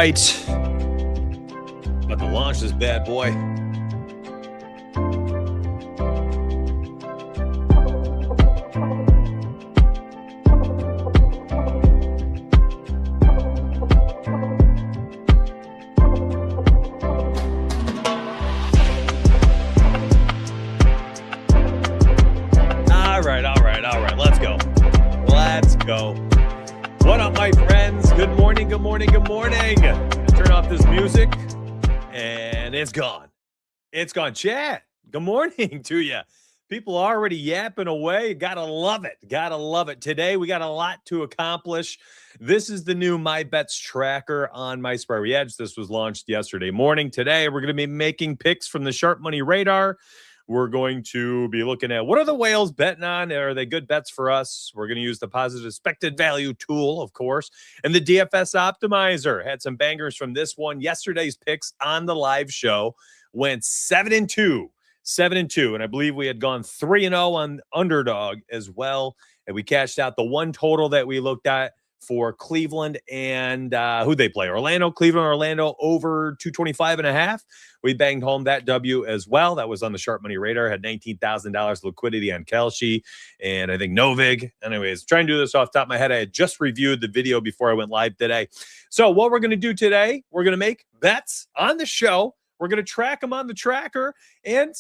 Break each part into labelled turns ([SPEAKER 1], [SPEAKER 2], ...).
[SPEAKER 1] right. About to launch this bad boy. Let's go. What up, my friends? Good morning, good morning, good morning. Turn off this music, and it's gone. It's gone. Chat, good morning to you. People are already yapping away. Gotta love it. Gotta love it. Today, we got a lot to accomplish. This is the new My Bets tracker on MySpace Edge. This was launched yesterday morning. Today, we're going to be making picks from the Sharp Money Radar. We're going to be looking at what are the whales betting on? Are they good bets for us? We're going to use the positive expected value tool, of course, and the DFS optimizer. Had some bangers from this one. Yesterday's picks on the live show went 7-2, 7-2, and I believe we had gone 3-0 on underdog as well. And we cashed out the one total that we looked at for Cleveland and who'd they play? Cleveland, over 225.5. We banged home that W as well. That was on the Sharp Money Radar. Had $19,000 liquidity on Kelce and I think Novig. Anyways, trying to do this off the top of my head. I had just reviewed the video before I went live today. So what we're going to do today, we're going to make bets on the show. We're going to track them on the tracker and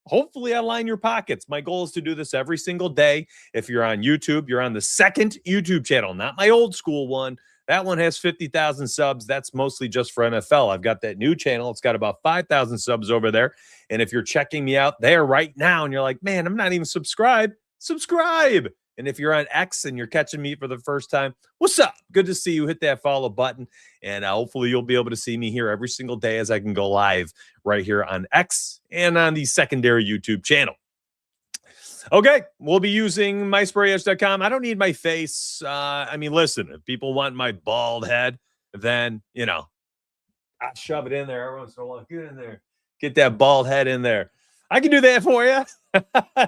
[SPEAKER 1] hopefully align your pockets. My goal is to do this every single day. If you're on YouTube, you're on the second YouTube channel, not my old school one. That one has 50,000 subs. That's mostly just for NFL. I've got that new channel. It's got about 5,000 subs over there. And if you're checking me out there right now and you're like, man, I'm not even subscribed, subscribe. And if you're on X and you're catching me for the first time, what's up? Good to see you. Hit that follow button. And hopefully you'll be able to see me here every single day as I can go live right here on X and on the secondary YouTube channel. Okay, we'll be using mysprayedge.com. I don't need my face. I mean, listen, if people want my bald head, then, you know, I shove it in there every once in a while. Get in there. Get that bald head in there. I can do that for you.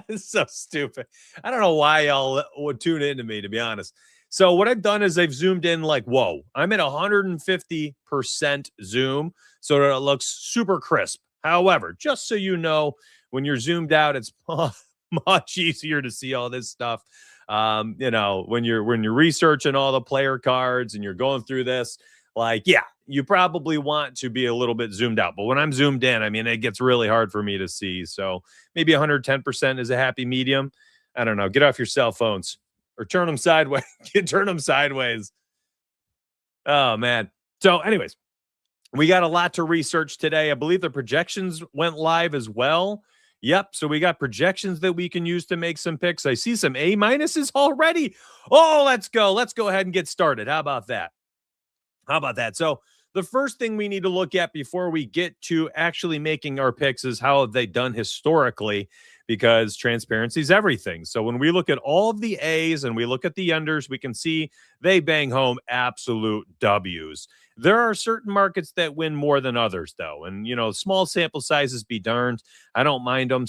[SPEAKER 1] It's so stupid. I don't know why y'all would tune into me, to be honest. So what I've done is I've zoomed in like, whoa, I'm at 150% zoom so that it looks super crisp. However, just so you know, when you're zoomed out, it's much easier to see all this stuff. You know, when you're researching all the player cards and you're going through this, like, yeah, you probably want to be a little bit zoomed out. But when I'm zoomed in, I mean, it gets really hard for me to see. So maybe 110% is a happy medium. I don't know. Get off your cell phones or turn them sideways. Turn them sideways. Oh, man. So anyways, we got a lot to research today. I believe the projections went live as well. Yep. So we got projections that we can use to make some picks. I see some A minuses already. Oh, let's go. Let's go ahead and get started. How about that? So the first thing we need to look at before we get to actually making our picks is how have they done historically, because transparency is everything. So when we look at all of the A's and we look at the unders, we can see they bang home absolute W's. There are certain markets that win more than others, though. And, you know, small sample sizes be darned. I don't mind them.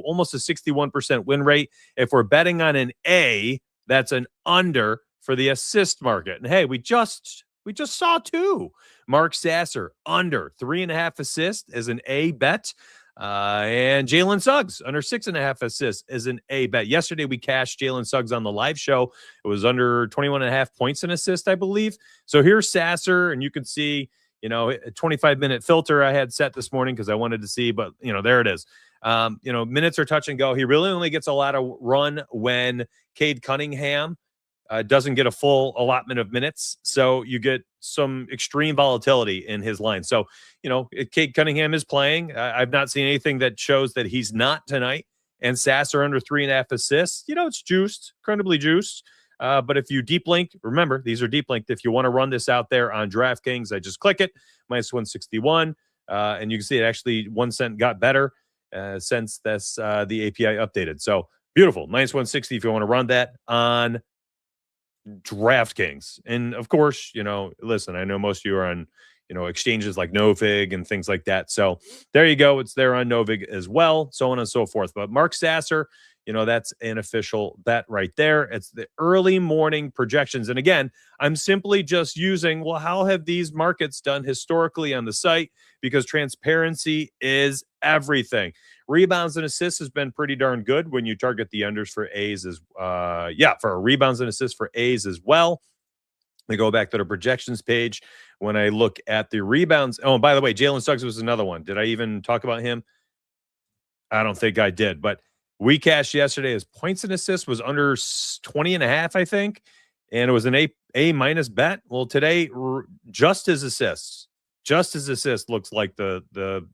[SPEAKER 1] Almost a 61% win rate. If we're betting on an A, that's an under for the assist market. And hey, we just saw two. Mark Sasser under 3.5 assists as an A bet. And Jalen Suggs under 6.5 assists is an A bet. Yesterday, we cashed Jalen Suggs on the live show. It was under 21.5 points an assist, I believe. So here's Sasser, and you can see, you know, a 25-minute filter I had set this morning because I wanted to see, but, you know, there it is. You know, minutes are touch and go. He really only gets a lot of run when Cade Cunningham doesn't get a full allotment of minutes. So you get some extreme volatility in his line. So, you know, Cade Cunningham is playing. I've not seen anything that shows that he's not tonight. And Sasser under 3.5 assists. You know, it's juiced, incredibly juiced. But if you deep link, remember, these are deep linked. If you want to run this out there on DraftKings, I just click it, minus 161. And you can see it actually 1 cent got better since this the API updated. So beautiful, minus 160 if you want to run that on DraftKings. And of course, you know, listen, I know most of you are on, you know, exchanges like Novig and things like that. So there you go. It's there on Novig as well, so on and so forth. But Mark Sasser, That's an official bet right there. It's the early morning projections. And again, I'm simply just using, well, how have these markets done historically on the site? Because transparency is everything. Rebounds and assists has been pretty darn good when you target the unders for A's for rebounds and assists for A's as well. I go back to the projections page when I look at the rebounds. Oh, and by the way, Jalen Suggs was another one. Did I even talk about him? I don't think I did, but we cashed yesterday. His points and assists was under 20.5, I think. And it was an A minus bet. Well, today, just his assists looks like the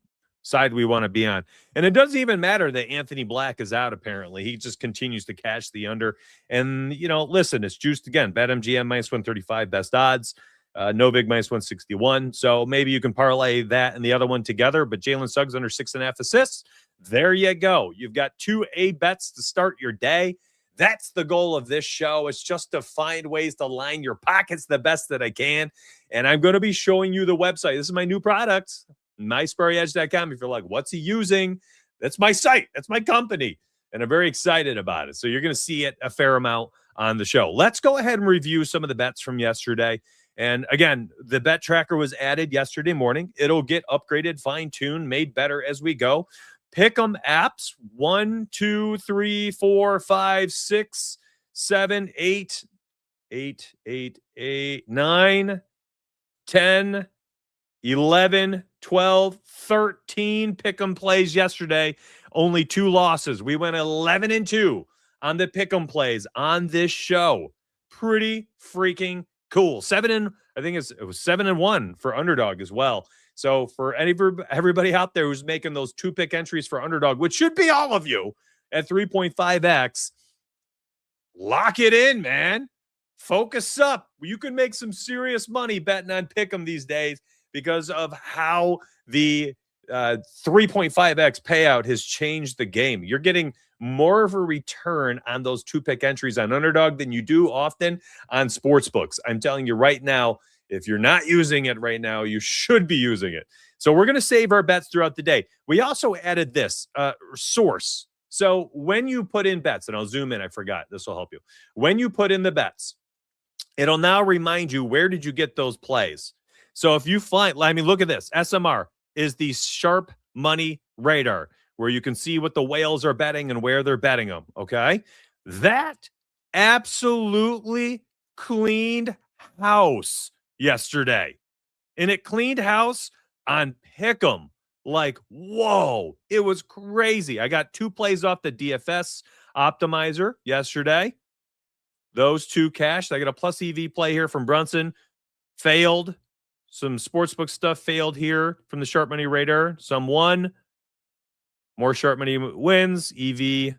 [SPEAKER 1] side we want to be on. And it doesn't even matter that Anthony Black is out, apparently. He just continues to cash the under. And, listen, it's juiced again. BetMGM minus 135, best odds. Novig minus 161. So maybe you can parlay that and the other one together. But Jalen Suggs under 6.5 assists. There you go. You've got 2 A bets to start your day. That's the goal of this show. It's just to find ways to line your pockets the best that I can. And I'm going to be showing you the website. This is my new product, mysparryedge.com. If you're like, what's he using? That's my site. That's my company. And I'm very excited about it. So you're going to see it a fair amount on the show. Let's go ahead and review some of the bets from yesterday. And again, the bet tracker was added yesterday morning. It'll get upgraded, fine-tuned, made better as we go. Pick'em apps 1, 2, 3, 4, 5, 6, 7, 8, 9, 10, 11, 12, 13 pick'em plays yesterday. Only 2 losses. We went 11-2 on the pick'em plays on this show. Pretty freaking cool. I think it was 7-1 for underdog as well. So for everybody out there who's making those 2-pick entries for underdog, which should be all of you at 3.5x, lock it in, man. Focus up. You can make some serious money betting on pick'em these days because of how the 3.5x payout has changed the game. You're getting more of a return on those 2-pick entries on underdog than you do often on sports books. I'm telling you right now, if you're not using it right now, you should be using it. So we're going to save our bets throughout the day. We also added this source. So when you put in bets, and I'll zoom in, I forgot. This will help you. When you put in the bets, it'll now remind you, where did you get those plays? So if you find, look at this. SMR is the sharp money radar, where you can see what the whales are betting and where they're betting them, okay? That absolutely cleaned house yesterday. And it cleaned house on pick'em. Like, whoa, it was crazy. I got 2 plays off the DFS optimizer yesterday. Those 2 cashed. I got a plus EV play here from Brunson. Failed. Some sportsbook stuff failed here from the sharp money radar. Some won. More sharp money wins. EV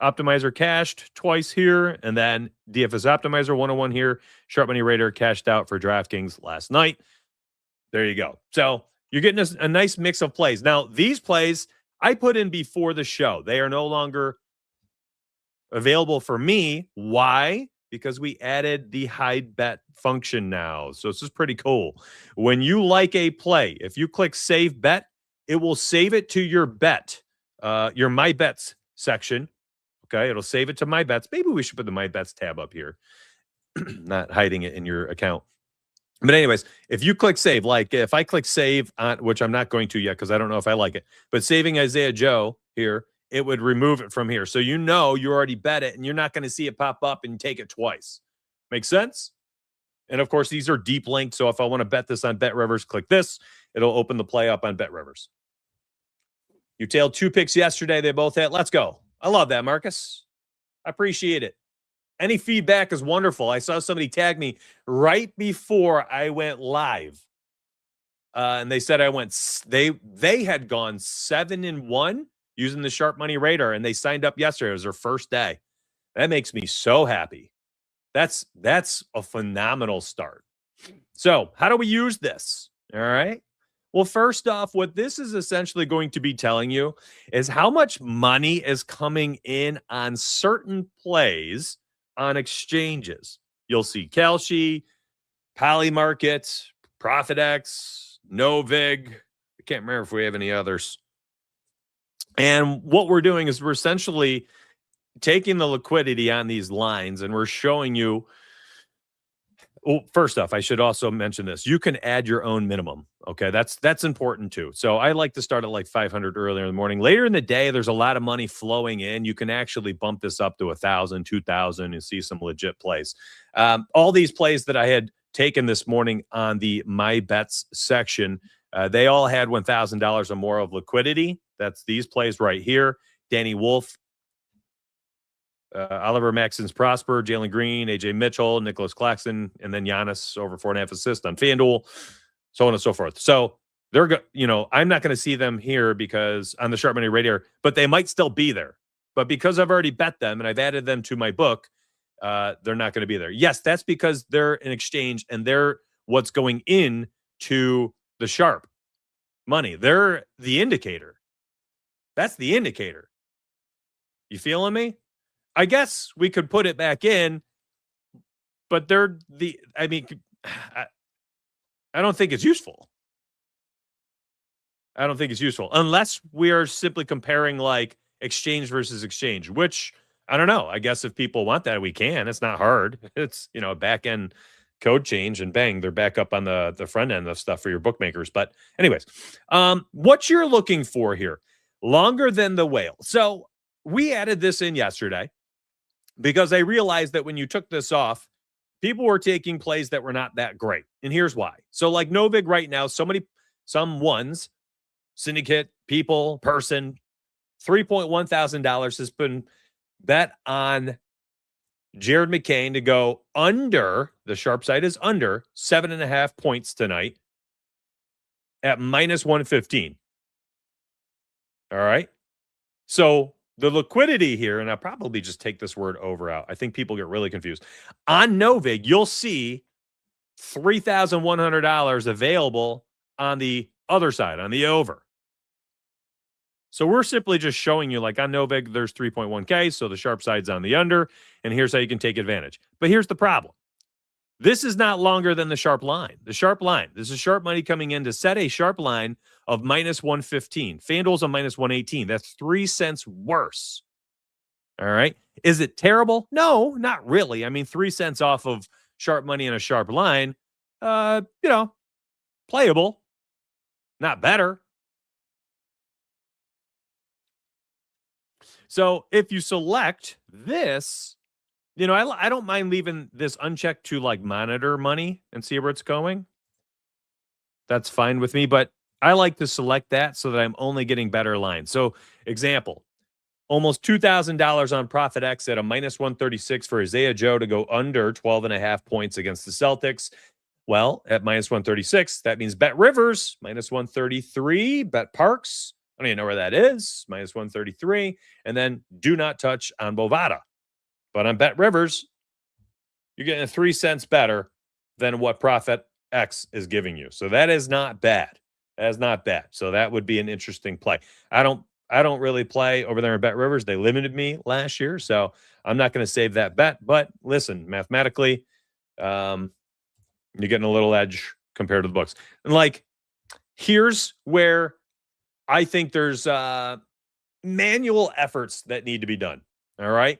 [SPEAKER 1] optimizer cashed twice here. And then DFS optimizer 101 here. Sharp money radar cashed out for DraftKings last night. There you go. So you're getting a nice mix of plays. Now, these plays I put in before the show. They are no longer available for me. Why? Because we added the hide bet function now. So this is pretty cool. When you like a play, if you click save bet, it will save it to your bet, your my bets section. Okay, it'll save it to my bets. Maybe we should put the my bets tab up here, not hiding it in your account. But anyways, if you click save, like if I click save on, which I'm not going to yet because I don't know if I like it, but saving Isaiah Joe here, it would remove it from here. So you already bet it and you're not going to see it pop up and take it twice. Make sense? And of course, these are deep linked. So if I want to bet this on Bet Rivers, click this. It'll open the play up on Bet Rivers. You tailed 2 picks yesterday. They both hit. Let's go. I love that, Marcus. I appreciate it. Any feedback is wonderful. I saw somebody tag me right before I went live. And they said they had gone 7-1 using the sharp money radar, and they signed up yesterday. It was their first day. That makes me so happy. That's a phenomenal start. So how do we use this? All right. Well, first off, what this is essentially going to be telling you is how much money is coming in on certain plays on exchanges. You'll see Kalshi, Polymarket, ProfitX, Novig. I can't remember if we have any others. And what we're doing is we're essentially taking the liquidity on these lines, and we're showing you. Well, first off, I should also mention this. You can add your own minimum. Okay, that's important too. So I like to start at like 500 earlier in the morning. Later in the day, there's a lot of money flowing in. You can actually bump this up to 1,000, 2,000, and see some legit plays. All these plays that I had taken this morning on the My Bets section, they all had $1,000 or more of liquidity. That's these plays right here. Danny Wolf, Oliver Maxons Prosper, Jalen Green, AJ Mitchell, Nicholas Claxton, and then Giannis over 4.5 assists on FanDuel, so on and so forth. So they're I'm not going to see them here because on the Sharp Money Radar, but they might still be there. But because I've already bet them and I've added them to my book, they're not going to be there. Yes, that's because they're an exchange and they're what's going in to the Sharp Money. They're the indicator. That's the indicator. You feeling me? I guess we could put it back in, but I don't think it's useful. I don't think it's useful unless we are simply comparing like exchange versus exchange, which I don't know. I guess if people want that, we can. It's not hard. It's, a back end code change and bang, they're back up on the front end of stuff for your bookmakers. But anyways, what you're looking for here, longer than the whale. So we added this in yesterday, because I realized that when you took this off, people were taking plays that were not that great. And here's why. So like Novig right now, some ones, syndicate, people, person, $3,100 has been bet on Jared McCain to go under, the sharp side is under 7.5 points tonight at -115. All right. So the liquidity here, and I'll probably just take this word over out. I think people get really confused. On Novig, you'll see $3,100 available on the other side, on the over. So we're simply just showing you, like on Novig, there's 3.1K, so the sharp side's on the under, and here's how you can take advantage. But here's the problem. This is not longer than the sharp line. The sharp line, this is sharp money coming in to set a sharp line of -115. FanDuel's on -118. That's 3 cents worse. All right. Is it terrible? No, not really. I mean, 3 cents off of sharp money and a sharp line, playable, not better. So if you select this, I don't mind leaving this unchecked to like monitor money and see where it's going. That's fine with me, but I like to select that so that I'm only getting better lines. So example, almost $2,000 on Profit X at a -136 for Isaiah Joe to go under 12.5 points against the Celtics. Well, at -136, that means Bet Rivers, -133, Bet Parks, I don't even know where that is, -133, and then do not touch on Bovada. But on Bet Rivers, you're getting 3 cents better than what Profit X is giving you. So that is not bad. That is not bad. So that would be an interesting play. I don't really play over there in Bet Rivers. They limited me last year, so I'm not going to save that bet. But listen, mathematically, you're getting a little edge compared to the books. And like, here's where I think there's manual efforts that need to be done. All right.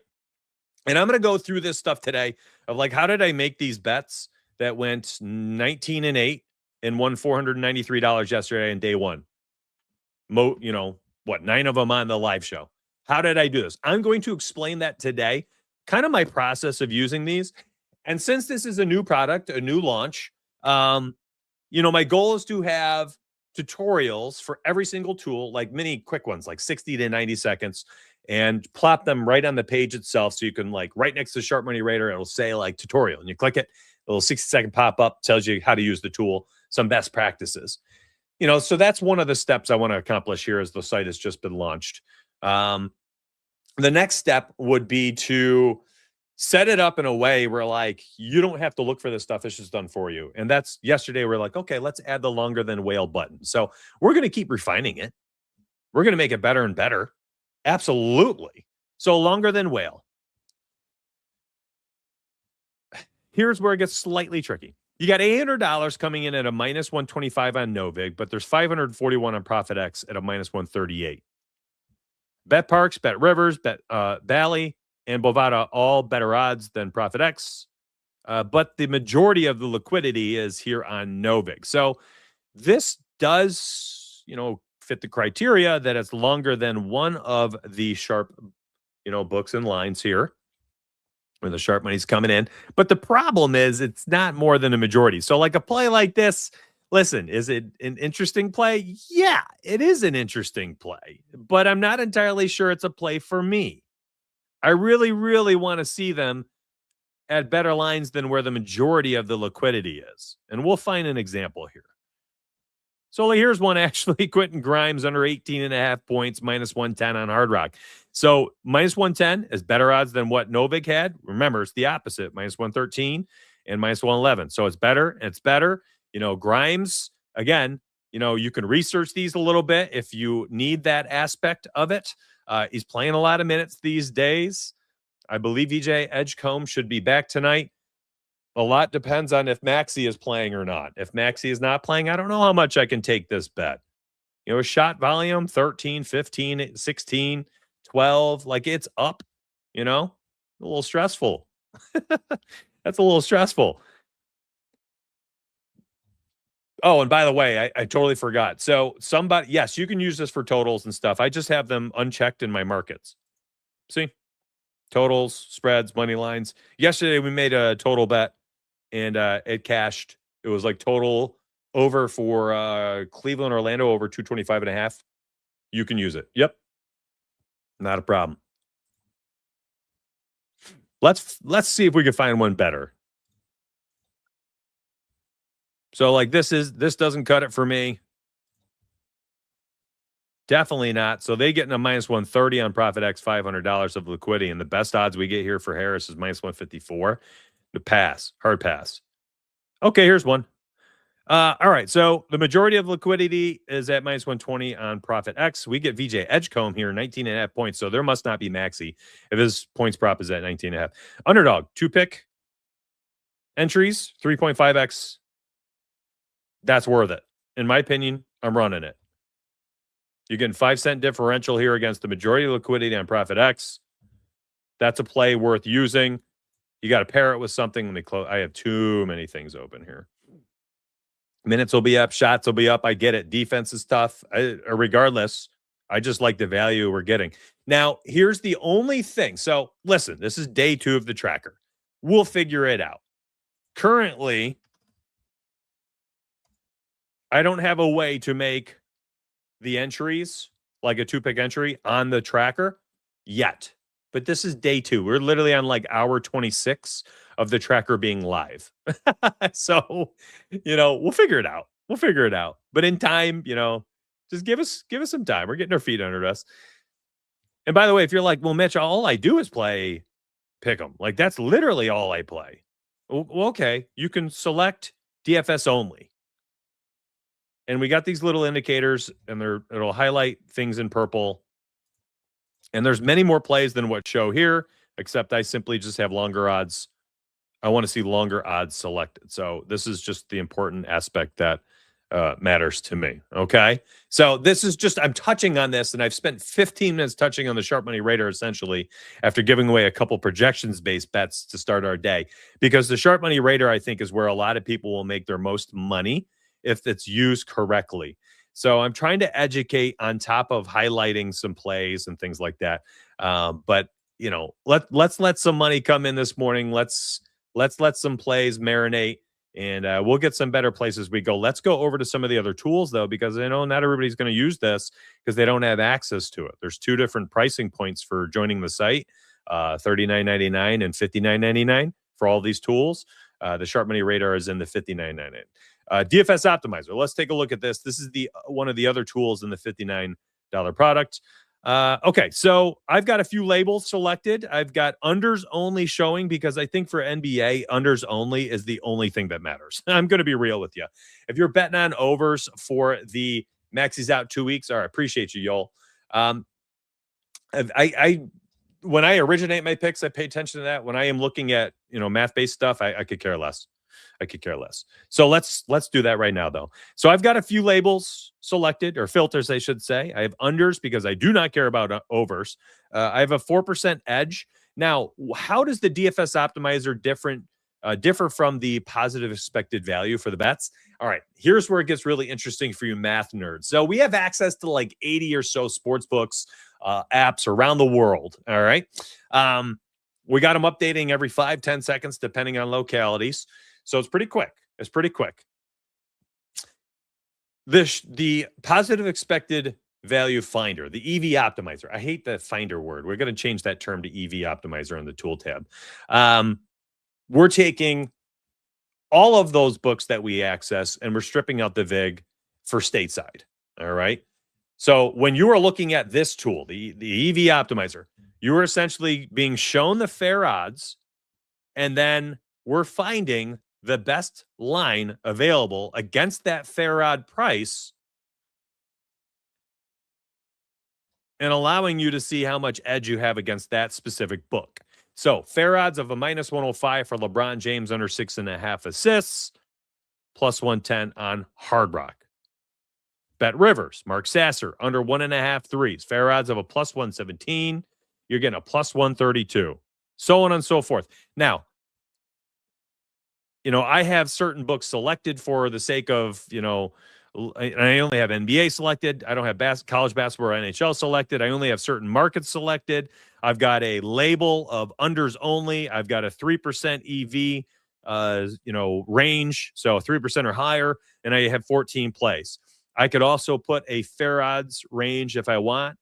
[SPEAKER 1] And I'm going to go through this stuff today of like, how did I make these bets that went 19-8 and won $493 yesterday in day one? 9 of them on the live show. How did I do this? I'm going to explain that today, kind of my process of using these. And since this is a new product, a new launch, my goal is to have tutorials for every single tool, like mini quick ones, like 60 to 90 seconds, and plop them right on the page itself. So you can like right next to Sharp Money Radar, it'll say like tutorial, and you click it, a little 60-second pop-up tells you how to use the tool, some best practices. So that's one of the steps I want to accomplish here as the site has just been launched. The next step would be to set it up in a way where like you don't have to look for this stuff. It's just done for you. And that's yesterday. We're like, okay, let's add the longer than whale button. So we're going to keep refining it. We're going to make it better and better. Absolutely. So longer than whale. Here's where it gets slightly tricky. You got $800 coming in at a -125 on Novig, but there's 541 on Profit X at a -138. Bet Parks, Bet Rivers, Bet Valley, and Bovada all better odds than Profit X. But the majority of the liquidity is here on Novig. So this does, fit the criteria that it's longer than one of the sharp, books and lines here where the sharp money's coming in. But the problem is it's not more than a majority. So like a play like this, listen, is it an interesting play? Yeah, it is an interesting play, but I'm not entirely sure it's a play for me. I really, really want to see them at better lines than where the majority of the liquidity is. And we'll find an example here. So here's one actually. Quentin Grimes under 18.5 points, minus 110 on Hard Rock. So minus 110 is better odds than what Novig had. Remember, it's the opposite, minus 113 and minus 111. So it's better. It's better. Grimes, again, you can research these a little bit if you need that aspect of it. He's playing a lot of minutes these days. I believe EJ Edgecombe should be back tonight. A lot depends on if Maxey is playing or not. If Maxey is not playing, I don't know how much I can take this bet. Shot volume, 13, 15, 16, 12. Like, it's up, a little stressful. That's a little stressful. Oh, and by the way, I totally forgot. So yes, you can use this for totals and stuff. I just have them unchecked in my markets. See? Totals, spreads, money lines. Yesterday, we made a total bet, and it cashed. It was like total over for Cleveland, Orlando, over 225.5. You can use it. Yep. Not a problem. Let's see if we can find one better. So like this doesn't cut it for me. Definitely not. So they get in a minus 130 on Profit X, $500 of liquidity. And the best odds we get here for Harris is minus 154. The pass, hard pass. Okay, here's one. All right. So the majority of liquidity is at minus 120 on Profit X. We get VJ Edgecombe here, 19.5 points. So there must not be Maxey if his points prop is at 19.5. Underdog, 2-pick entries, 3.5x. That's worth it. In my opinion, I'm running it. You're getting 5-cent differential here against the majority of liquidity on Profit X. That's a play worth using. You got to pair it with something. Let me close. I have too many things open here. Minutes will be up. Shots will be up. I get it. Defense is tough. Regardless, I just like the value we're getting. Now, here's the only thing. So, listen, this is day 2 of the tracker. We'll figure it out. Currently, I don't have a way to make the entries like a 2-pick entry on the tracker yet. But this is day 2. We're literally on like hour 26 of the tracker being live. So, we'll figure it out. We'll figure it out. But in time, just give us some time. We're getting our feet under us. And by the way, if you're like, well, Mitch, all I do is play Pick'em. Like, that's literally all I play. Well, okay. You can select DFS only. And we got these little indicators, and it'll highlight things in purple. And there's many more plays than what show here, except I simply just have longer odds. I want to see longer odds selected. So this is just the important aspect that matters to me. Okay. So this is just, I'm touching on this, and I've spent 15 minutes touching on the Sharp Money Radar essentially after giving away a couple projections-based bets to start our day, because the Sharp Money Radar, I think, is where a lot of people will make their most money if it's used correctly. So I'm trying to educate on top of highlighting some plays and things like that. But let's let some money come in this morning. Let's let some plays marinate, and we'll get some better plays as we go. Let's go over to some of the other tools though, because I know not everybody's going to use this because they don't have access to it. There's 2 different pricing points for joining the site, $39.99 and $59.99 for all these tools. The Sharp Money Radar is in the $59.99. DFS Optimizer. Let's take a look at this. This is one of the other tools in the $59 product. Okay, so I've got a few labels selected. I've got unders only showing because I think for NBA, unders only is the only thing that matters. I'm going to be real with you. If you're betting on overs for the Maxey's out 2 weeks, all right, appreciate you, y'all. When I originate my picks, I pay attention to that. When I am looking at math-based stuff, I could care less. So let's do that right now, though. So I've got a few labels selected, or filters, I should say. I have unders because I do not care about overs. I have a 4% edge. Now, how does the DFS optimizer differ from the positive expected value for the bets? All right, here's where it gets really interesting for you math nerds. So we have access to like 80 or so sports books, apps around the world. All right. We got them updating every 5-10 seconds, depending on localities. So it's pretty quick. It's pretty quick. The positive expected value finder, the EV optimizer. I hate the finder word. We're going to change that term to EV optimizer on the tool tab. We're taking all of those books that we access and we're stripping out the VIG for stateside. All right. So when you are looking at this tool, the EV optimizer, you are essentially being shown the fair odds, and then we're finding the best line available against that fair odd price and allowing you to see how much edge you have against that specific book. So fair odds of a -105 for LeBron James under 6.5 assists, +110 on Hard Rock. Bet Rivers, Mark Sasser, under 1.5 threes. Fair odds of a +117. You're getting a +132. So on and so forth. Now, I have certain books selected for the sake of, I only have NBA selected. I don't have college basketball or NHL selected. I only have certain markets selected. I've got a label of unders only. I've got a 3% EV, range. So 3% or higher. And I have 14 plays. I could also put a fair odds range if I want.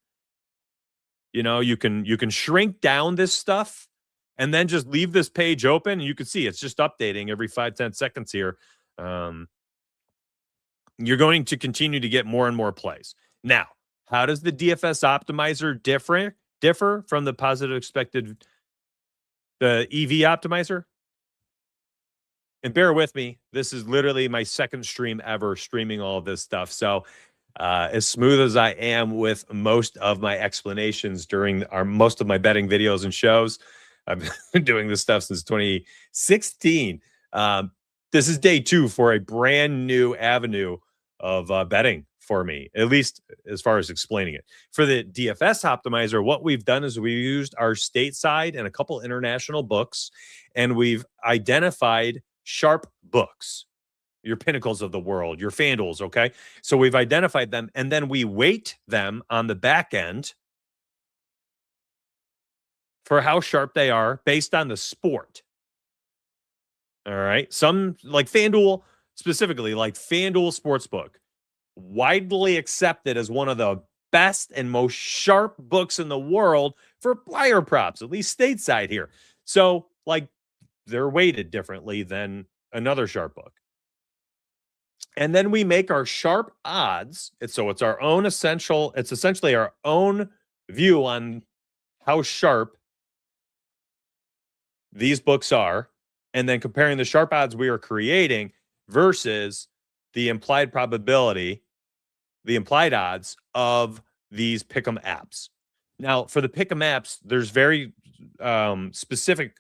[SPEAKER 1] You can shrink down this stuff and then just leave this page open. And you can see it's just updating every 5-10 seconds here. You're going to continue to get more and more plays. Now, how does the DFS optimizer differ from the positive expected, the EV optimizer? And bear with me, this is literally my second stream ever streaming all of this stuff. So as smooth as I am with most of my explanations during most of my betting videos and shows, I've been doing this stuff since 2016. This is day 2 for a brand new avenue of betting for me, at least as far as explaining it. For the DFS optimizer, what we've done is we used our stateside and a couple international books, and we've identified sharp books, your Pinnacles of the world, your FanDuels, okay? So we've identified them, and then we weight them on the back end for how sharp they are based on the sport. All right. Some, like FanDuel, specifically, like FanDuel Sportsbook, widely accepted as one of the best and most sharp books in the world for player props, at least stateside here. So, like, they're weighted differently than another sharp book. And then we make our sharp odds. So it's our own it's essentially our own view on how sharp these books are, and then comparing the sharp odds we are creating versus the implied probability, the implied odds of these pick'em apps. Now, for the pick'em apps, there's very specific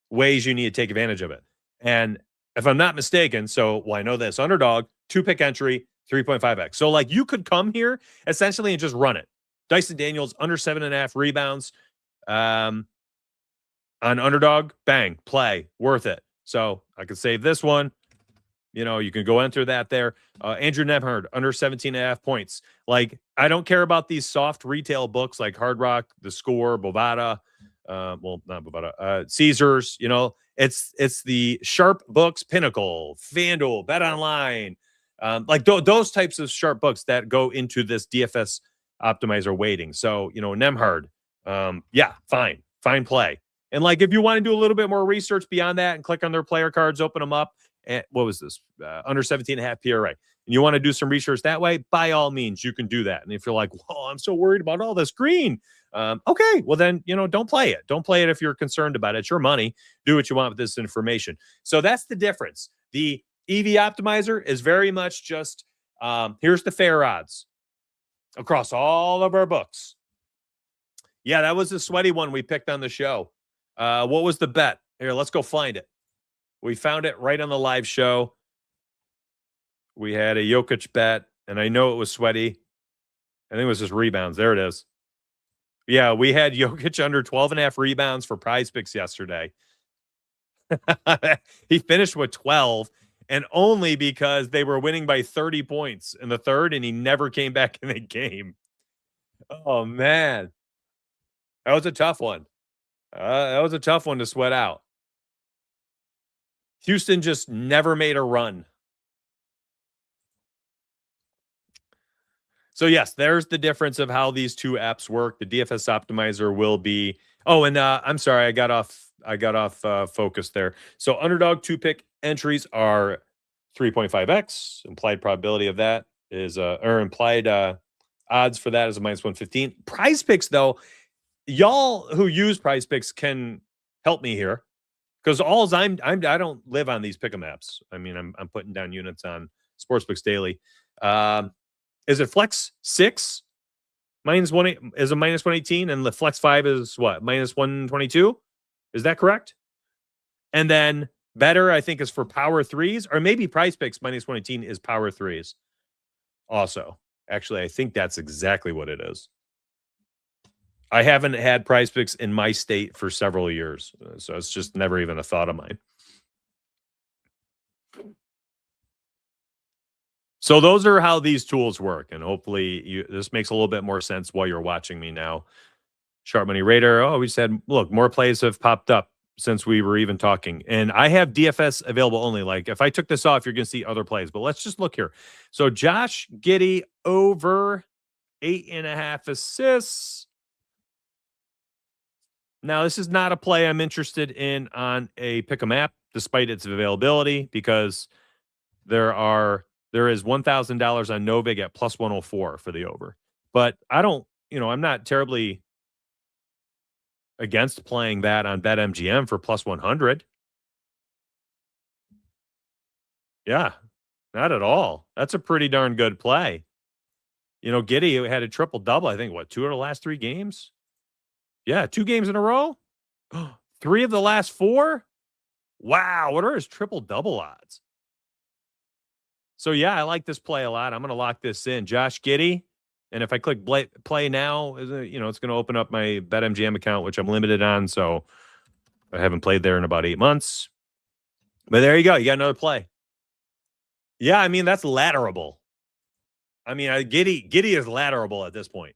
[SPEAKER 1] ways you need to take advantage of it. And if I'm not mistaken, I know this, underdog, 2-pick entry, 3.5x. So, like, you could come here essentially and just run it. Dyson Daniels under 7.5 rebounds on underdog, bang, play, worth it. So I could save this one. You can go enter that there. Andrew Nemhard, under 17.5 points. Like, I don't care about these soft retail books like Hard Rock, The Score, Bovada. Not Bovada. Caesars. It's the sharp books, Pinnacle, FanDuel, Bet Online. Those types of sharp books that go into this DFS optimizer weighting. So, Nemhard, fine play. And like, if you want to do a little bit more research beyond that and click on their player cards, open them up. And what was this? Under 17.5 PRA. And you want to do some research that way, by all means, you can do that. And if you're like, whoa, I'm so worried about all this green. Okay, well then, don't play it. Don't play it if you're concerned about it. It's your money. Do what you want with this information. So that's the difference. The EV optimizer is very much just, here's the fair odds across all of our books. Yeah, that was a sweaty one we picked on the show. What was the bet? Here, let's go find it. We found it right on the live show. We had a Jokic bet, and I know it was sweaty. I think it was just rebounds. There it is. Yeah, we had Jokic under 12.5 rebounds for Prize Picks yesterday. He finished with 12, and only because they were winning by 30 points in the third, and he never came back in the game. Oh, man. That was a tough one. That was a tough one to sweat out. Houston just never made a run. So yes, there's the difference of how these two apps work. The DFS optimizer will be. Oh, and I'm sorry, I got off focus there. So underdog 2-pick entries are 3.5x. Implied probability of that is or implied odds for that is a -115. Prize Picks, though, y'all who use Prize Picks can help me here, because I don't live on these pick'em apps. I mean, I'm putting down units on Sportsbooks Daily. Is it Flex 6? -1 is a -118, and the Flex 5 is what? -122? Is that correct? And then better, I think, is for Power 3s, or maybe Prize Picks -118 is Power 3s. Also, actually, I think that's exactly what it is. I haven't had Prize Picks in my state for several years, so it's just never even a thought of mine. So those are how these tools work, and hopefully this makes a little bit more sense while you're watching me now. Sharp Money Raider. Oh, we said, look, more plays have popped up since we were even talking. And I have DFS available only. Like, if I took this off, you're going to see other plays. But let's just look here. So Josh Giddey over 8.5 assists. Now, this is not a play I'm interested in on a pick'em app, despite its availability, because there is $1,000 on Novig at +104 for the over. But I don't, I'm not terribly against playing that on BetMGM for +100. Yeah, not at all. That's a pretty darn good play. Giddey had a triple-double, I think, 2 of the last 3 games? Yeah, 2 games in a row? 3 of the last 4? Wow, what are his triple-double odds? So, yeah, I like this play a lot. I'm going to lock this in. Josh Giddey. And if I click play now, it's going to open up my BetMGM account, which I'm limited on. So I haven't played there in about 8 months. But there you go. You got another play. Yeah, I mean, that's latterable. I mean, Giddey is latterable at this point.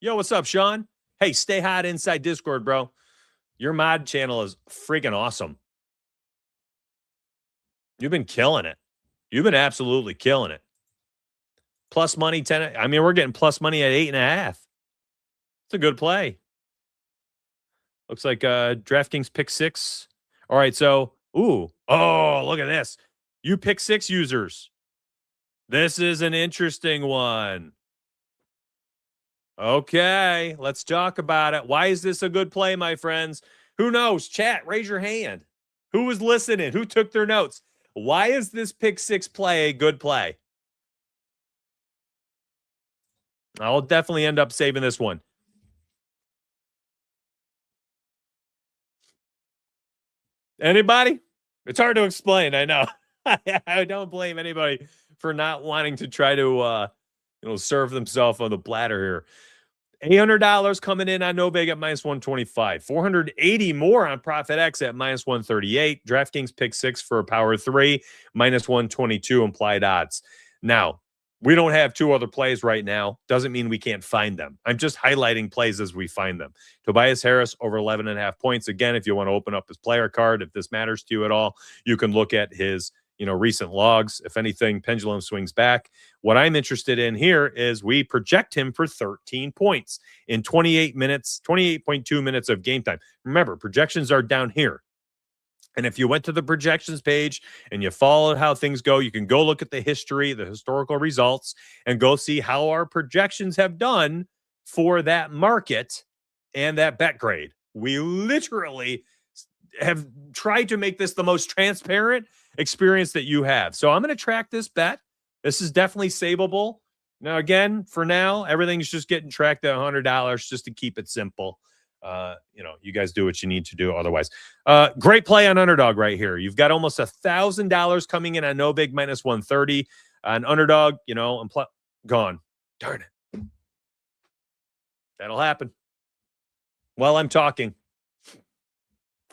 [SPEAKER 1] Yo, what's up, Sean? Hey, stay hot inside Discord, bro. Your mod channel is freaking awesome. You've been killing it. You've been absolutely killing it. Plus money 10. I mean, we're getting plus money at 8.5. It's a good play. Looks like DraftKings pick 6. All right, so look at this. You pick 6 users. This is an interesting one. Okay, let's talk about it. Why is this a good play, my friends? Who knows? Chat, raise your hand. Who was listening? Who took their notes? Why is this pick 6 play a good play? I'll definitely end up saving this one. Anybody? It's hard to explain, I know. I don't blame anybody for not wanting to try to serve themselves on the platter here. $800 coming in on Novig at -125. 480 more on ProfitX at -138. DraftKings pick 6 for a power 3, -122 implied odds. Now, we don't have 2 other plays right now. Doesn't mean we can't find them. I'm just highlighting plays as we find them. Tobias Harris over 11.5 points. Again, if you want to open up his player card, if this matters to you at all, you can look at his recent logs. If anything, pendulum swings back. What I'm interested in here is we project him for 13 points in 28 minutes, 28.2 minutes of game time. Remember, projections are down here. And if you went to the projections page and you followed how things go, you can go look at the history, the historical results, and go see how our projections have done for that market and that bet grade. We literally have tried to make this the most transparent experience that you have. So I'm going to track this bet. This is definitely savable. Now, again, for now, everything's just getting tracked at $100 just to keep it simple. You guys do what you need to do otherwise. Great play on underdog right here. You've got almost $1,000 coming in on Novig -130. On underdog, gone. Darn it. That'll happen. While I'm talking.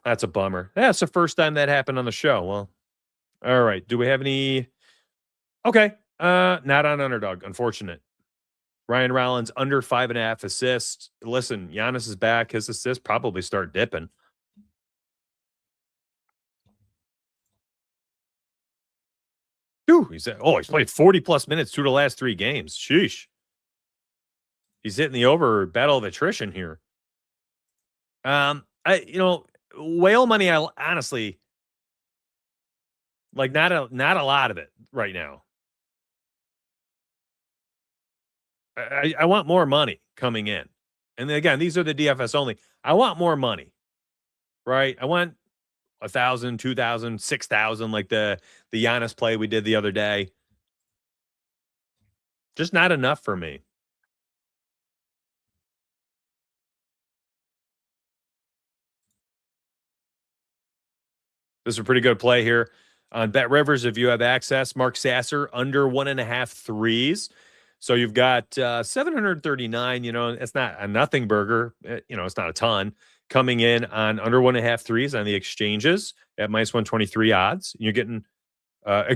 [SPEAKER 1] That's a bummer. That's the first time that happened on the show. Well, all right. Do we have any? Okay. Not on underdog. Unfortunate. Ryan Rollins under 5.5 assists. Listen, Giannis is back. His assists probably start dipping. Dude, he's played 40 plus minutes 2 of the last 3 games. Sheesh. He's hitting the over battle of attrition here. Whale money, I honestly like not a lot of it right now. I want more money coming in. And again, these are the DFS only. I want more money. Right? I want 1,000, 2,000, 6,000 like the Giannis play we did the other day. Just not enough for me. This is a pretty good play here on Bet Rivers if you have access. Mark Sasser under 1.5 threes. So you've got 739. It's not a nothing burger. It's not a ton coming in on under 1.5 threes on the exchanges at minus 123 odds. You're getting, at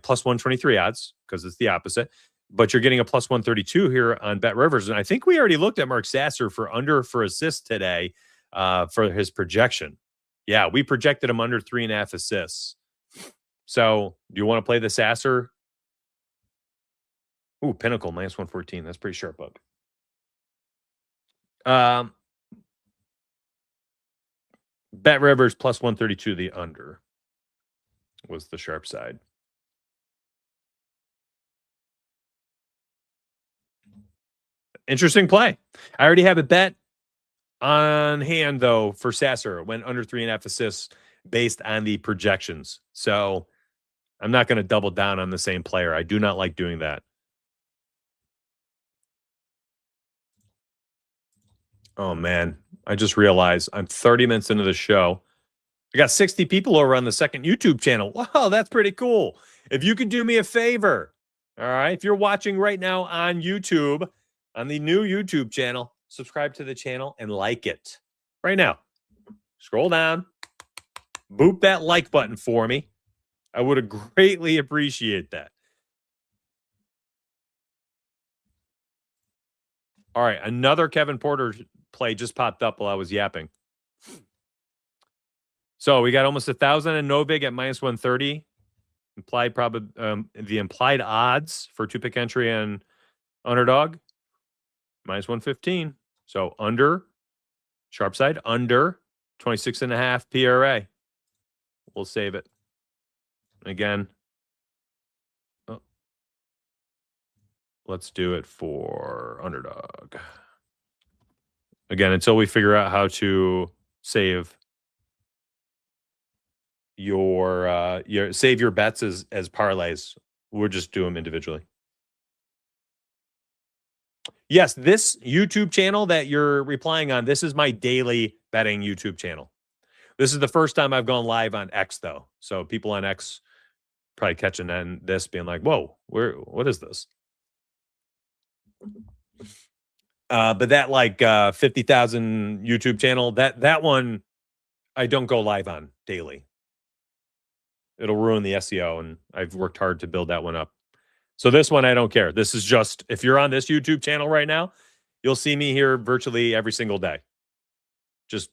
[SPEAKER 1] plus 123 odds because it's the opposite. But you're getting a plus 132 here on Bet Rivers. And I think we already looked at Mark Sasser for under for assists today for his projection. Yeah, we projected him under 3.5 assists. So do you want to play the Sasser? Ooh, Pinnacle, minus 114. That's pretty sharp up. Bet Rivers plus 132, the under was the sharp side. Interesting play. I already have a bet on hand, though, for Sasser. Went under 3.5 assists based on the projections. So I'm not going to double down on the same player. I do not like doing that. Oh, man. I just realized I'm 30 minutes into the show. I got 60 people over on the second YouTube channel. Wow, that's pretty cool. If you could do me a favor, all right, if you're watching right now on YouTube, on the new YouTube channel, subscribe to the channel and like it right now. Scroll down, boop that like button for me. I would greatly appreciate that. All right, another Kevin Porter play just popped up while I was yapping. So we got almost 1,000 and no big at minus 130. The implied odds for 2-pick entry and underdog minus 115. So under, sharp side, under 26.5 PRA. We'll save it. Again, let's do it for underdog. Again, until we figure out how to save your save your bets as parlays, we'll just do them individually. Yes, this YouTube channel that you're replying on, this is my daily betting YouTube channel. This is the first time I've gone live on X, though. So people on X probably catching this being like, whoa, what is this? But that like 50,000 YouTube channel, that one I don't go live on daily. It'll ruin the SEO, and I've worked hard to build that one up. So this one, I don't care. This is just, if you're on this YouTube channel right now, you'll see me here virtually every single day. Just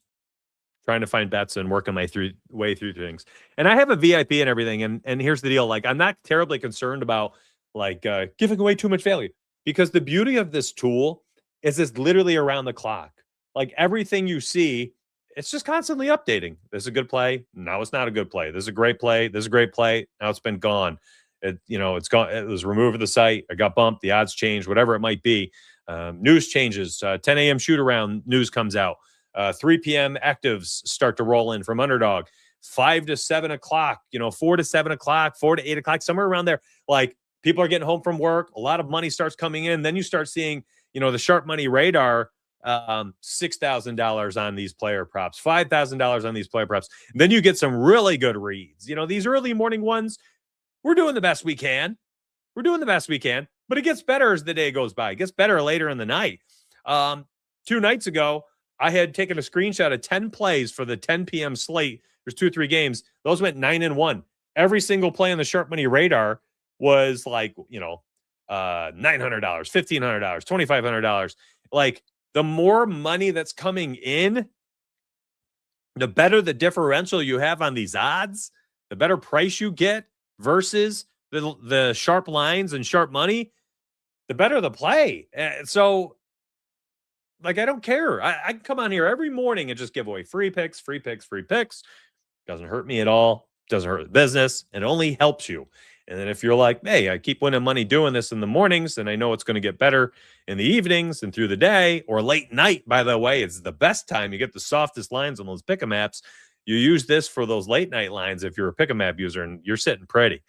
[SPEAKER 1] trying to find bets and working my way through things. And I have a VIP and everything. And here's the deal. Like, I'm not terribly concerned about like giving away too much value, because the beauty of this tool is it's literally around the clock. Like everything you see, it's just constantly updating. This is a good play. Now it's not a good play. This is a great play. This is a great play. Now it's been gone. It's gone. It was removed from the site. I got bumped. The odds changed, whatever it might be. News changes. 10 a.m. shoot around news comes out. 3 p.m. actives start to roll in from underdog. 5 to 7 o'clock, 4 to 7 o'clock, 4 to 8 o'clock, somewhere around there. Like people are getting home from work. A lot of money starts coming in. Then you start seeing, the sharp money radar, $6,000 on these player props, $5,000 on these player props. Then you get some really good reads. These early morning ones, we're doing the best we can. But it gets better as the day goes by. It gets better later in the night. 2 nights ago, I had taken a screenshot of 10 plays for the 10 p.m. slate. There's 2 or 3 games. Those went 9-1. Every single play on the Sharp Money radar was like, $900, $1,500, $2,500. Like, the more money that's coming in, the better the differential you have on these odds, the better price you get versus the sharp lines and sharp money, the better the play. So, like, I don't care. I can come on here every morning and just give away free picks, free picks, free picks. Doesn't hurt me at all. Doesn't hurt the business. It only helps you. And then if you're like, hey, I keep winning money doing this in the mornings, and I know it's going to get better in the evenings and through the day or late night, by the way, it's the best time. You get the softest lines on those pick-em apps. You use this for those late night lines if you're a pick-em app user, and you're sitting pretty.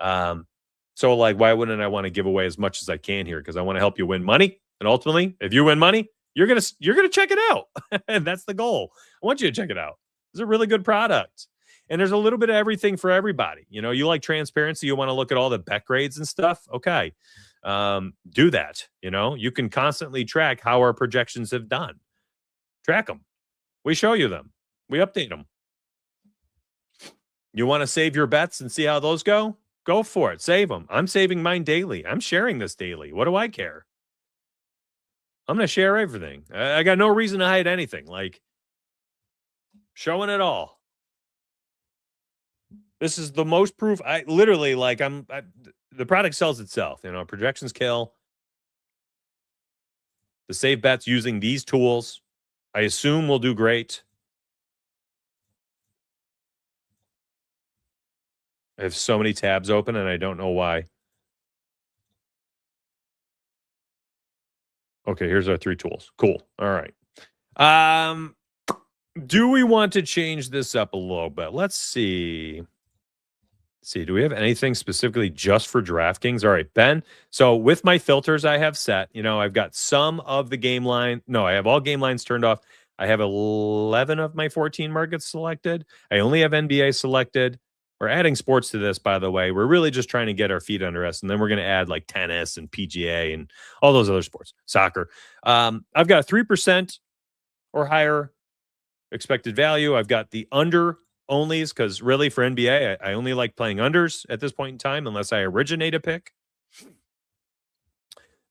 [SPEAKER 1] So, like, why wouldn't I want to give away as much as I can here? Because I want to help you win money. And ultimately, if you win money, you're gonna check it out. And that's the goal. I want you to check it out. It's a really good product. And there's a little bit of everything for everybody. You like transparency. You want to look at all the bet grades and stuff. Okay. Do that. You can constantly track how our projections have done. Track them. We show you them. We update them. You want to save your bets and see how those go? Go for it. Save them. I'm saving mine daily. I'm sharing this daily. What do I care? I'm going to share everything. I got no reason to hide anything. Like, showing it all. This is the most proof. I literally, the product sells itself. Projections kill. The save bets using these tools, I assume, will do great. I have so many tabs open, and I don't know why. Okay, here's our 3 tools. Cool. All right. Do we want to change this up a little bit? Let's see. Do we have anything specifically just for DraftKings? All right, Ben. So with my filters I have set, I've got some of the game line. No, I have all game lines turned off. I have 11 of my 14 markets selected. I only have NBA selected. We're adding sports to this, by the way. We're really just trying to get our feet under us, and then we're going to add like tennis and PGA and all those other sports, soccer. I've got 3% or higher expected value. I've got the under onlys, because really for NBA, I only like playing unders at this point in time unless I originate a pick.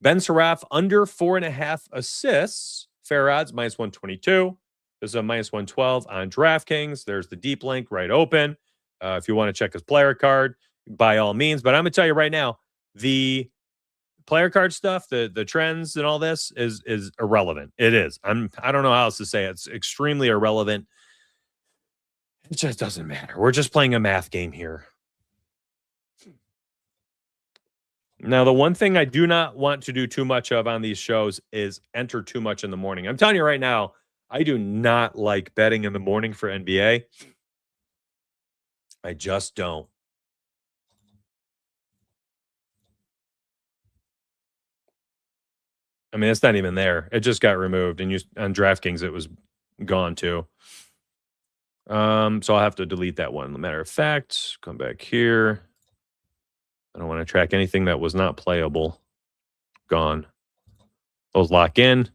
[SPEAKER 1] Ben Seraph, under 4.5 assists. Fair odds, -122. There's a -112 on DraftKings. There's the deep link right open. If you want to check his player card, by all means. But I'm going to tell you right now, the player card stuff, the trends and all this is irrelevant. It is. I don't know how else to say it. It's extremely irrelevant. It just doesn't matter. We're just playing a math game here. Now, the one thing I do not want to do too much of on these shows is enter too much in the morning. I'm telling you right now, I do not like betting in the morning for NBA. I just don't. I mean, it's not even there. It just got removed, and on DraftKings it was gone too. So I'll have to delete that one. As a matter of fact, come back here. I don't want to track anything that was not playable. Gone. Those lock in.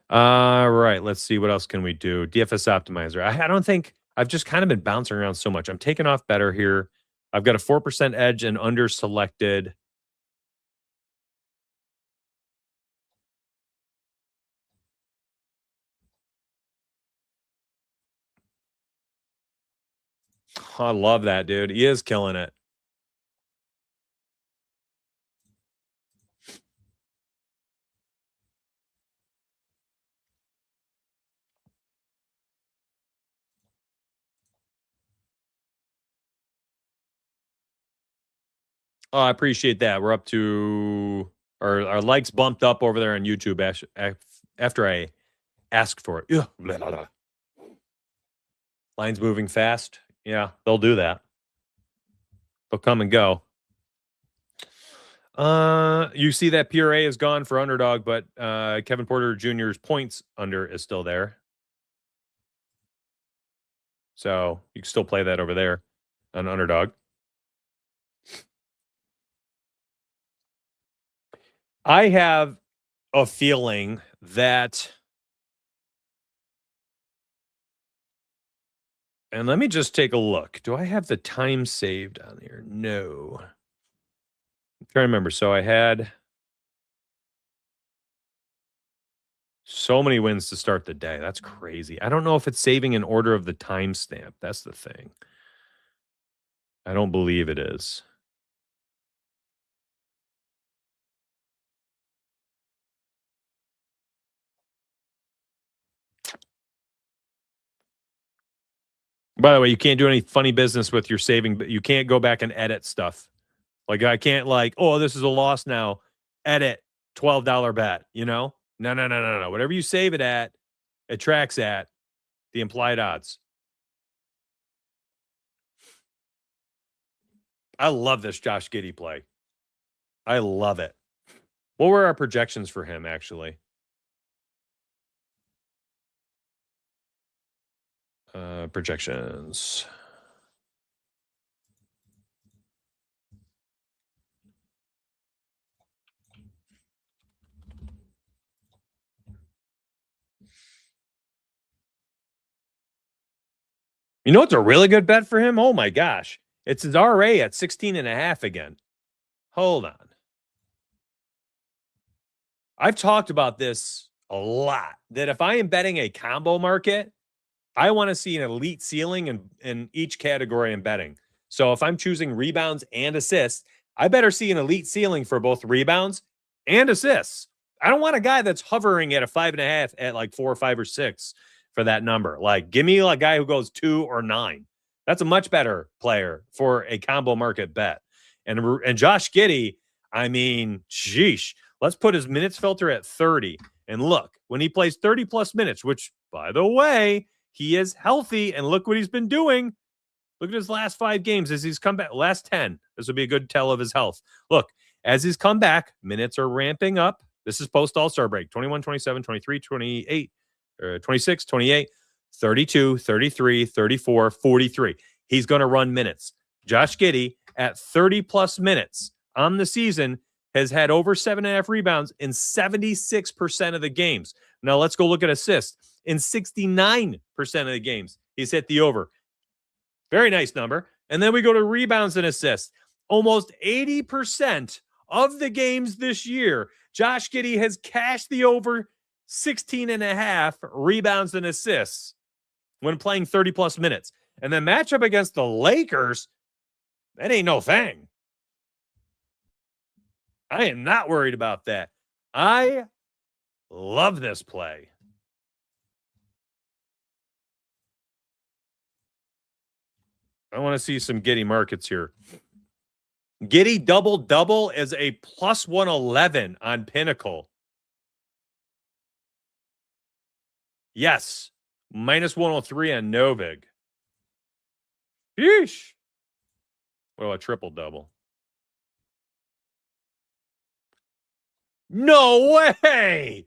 [SPEAKER 1] Right. Let's see. What else can we do? DFS optimizer. I don't think I've just kind of been bouncing around so much. I'm taking off better here. I've got a 4% edge and under selected. I love that, dude. He is killing it. Oh, I appreciate that. We're up to our likes bumped up over there on YouTube after I asked for it. Ugh, blah, blah, blah. Lines moving fast. Yeah, they'll do that. They'll come and go. You see that PRA is gone for underdog, but Kevin Porter Jr.'s points under is still there. So you can still play that over there on underdog. I have a feeling that And let me just take a look. Do I have the time saved on here? No. I'm trying to remember. So I had so many wins to start the day. That's crazy. I don't know if it's saving in order of the timestamp. That's the thing. I don't believe it is. By the way, you can't do any funny business with your saving, but you can't go back and edit stuff. Like I can't oh, this is a loss now. Edit $12 bet, you know? No, no, no, no, no. Whatever you save it at, it tracks at the implied odds. I love this Josh Giddey play. I love it. What were our projections for him, actually? Projections. You know what's a really good bet for him? Oh my gosh. It's his RA at 16.5 again. Hold on. I've talked about this a lot, that if I am betting a combo market, I want to see an elite ceiling in each category I'm betting. So if I'm choosing rebounds and assists, I better see an elite ceiling for both rebounds and assists. I don't want a guy that's hovering at a 5.5 at like 4 or 5 or 6 for that number. Like, give me a guy who goes 2 or 9. That's a much better player for a combo market bet. And Josh Giddey, I mean, sheesh. Let's put his minutes filter at 30. And look, when he plays 30 plus minutes, which, by the way, he is healthy, and look what he's been doing. Look at his last 5 games as he's come back. Last 10. This will be a good tell of his health. Look, as he's come back, minutes are ramping up. This is post All-Star break. 21, 27, 23, 28, 26, 28, 32, 33, 34, 43. He's going to run minutes. Josh Giddey at 30 plus minutes on the season has had over 7.5 rebounds in 76% of the games. Now let's go look at assists. In 69% of the games, he's hit the over. Very nice number. And then we go to rebounds and assists. Almost 80% of the games this year, Josh Giddey has cashed the over 16.5 rebounds and assists when playing 30 plus minutes. And then matchup against the Lakers, that ain't no thing. I am not worried about that. I love this play. I want to see some Giddey markets here. Giddey double-double is a plus 111 on Pinnacle. Yes. Minus 103 on Novig. Yeesh. What about triple-double? No way!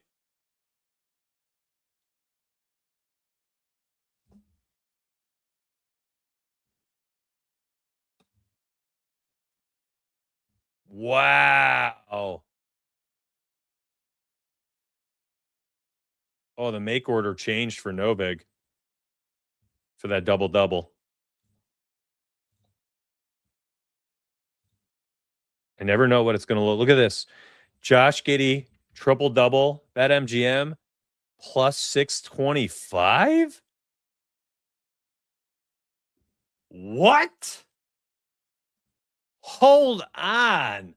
[SPEAKER 1] Wow. Oh, the make order changed for Novig for that double-double. I never know what it's going to look. Look at this. Josh Giddey, triple-double, bet MGM, plus 625? What? Hold on.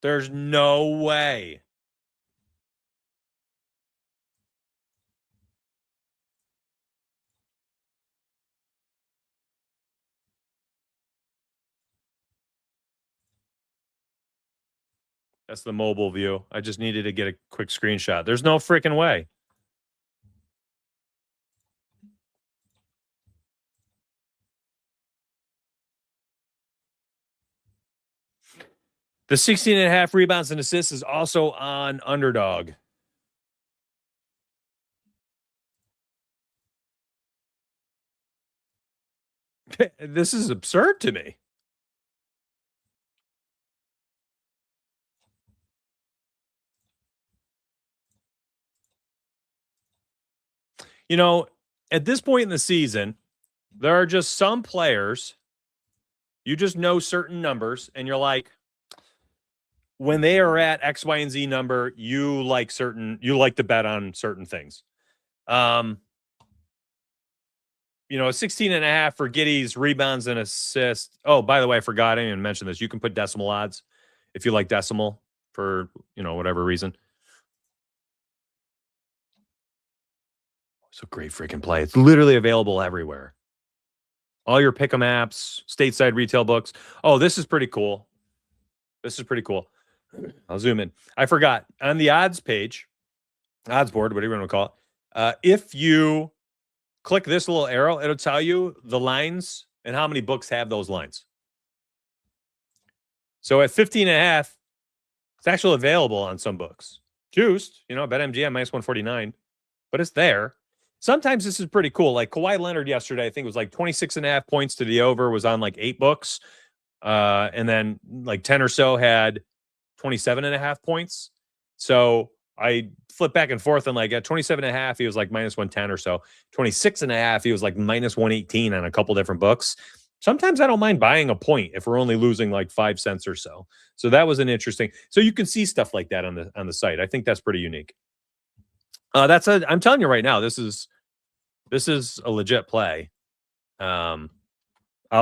[SPEAKER 1] There's no way. That's the mobile view. I just needed to get a quick screenshot. There's no freaking way. The 16.5 rebounds and assists is also on Underdog. This is absurd to me. You know, at this point in the season, there are just some players, you just know certain numbers, and you're like, when they are at X, Y, and Z number, you like to bet on certain things. 16.5 for Giddey's rebounds and assists. Oh, by the way, I forgot, I didn't even mention this. You can put decimal odds if you like decimal for, whatever reason. It's a great freaking play. It's literally available everywhere. All your pick'em apps, stateside retail books. Oh, this is pretty cool. I'll zoom in. I forgot. On the odds page, odds board, whatever you want to call it, if you click this little arrow, it'll tell you the lines and how many books have those lines. So at 15.5, it's actually available on some books. Juiced, BetMGM minus 149, but it's there. Sometimes this is pretty cool. Like Kawhi Leonard yesterday, I think it was like 26.5 points to the over, was on like 8 books. And then like 10 or so had 27.5 points. So I flipped back and forth, and like at 27.5, he was like minus 110 or so. 26.5, he was like minus 118 on a couple different books. Sometimes I don't mind buying a point if we're only losing like 5 cents or so. So that was an interesting. So you can see stuff like that on the site. I think that's pretty unique. I'm telling you right now, this is a legit play. I'll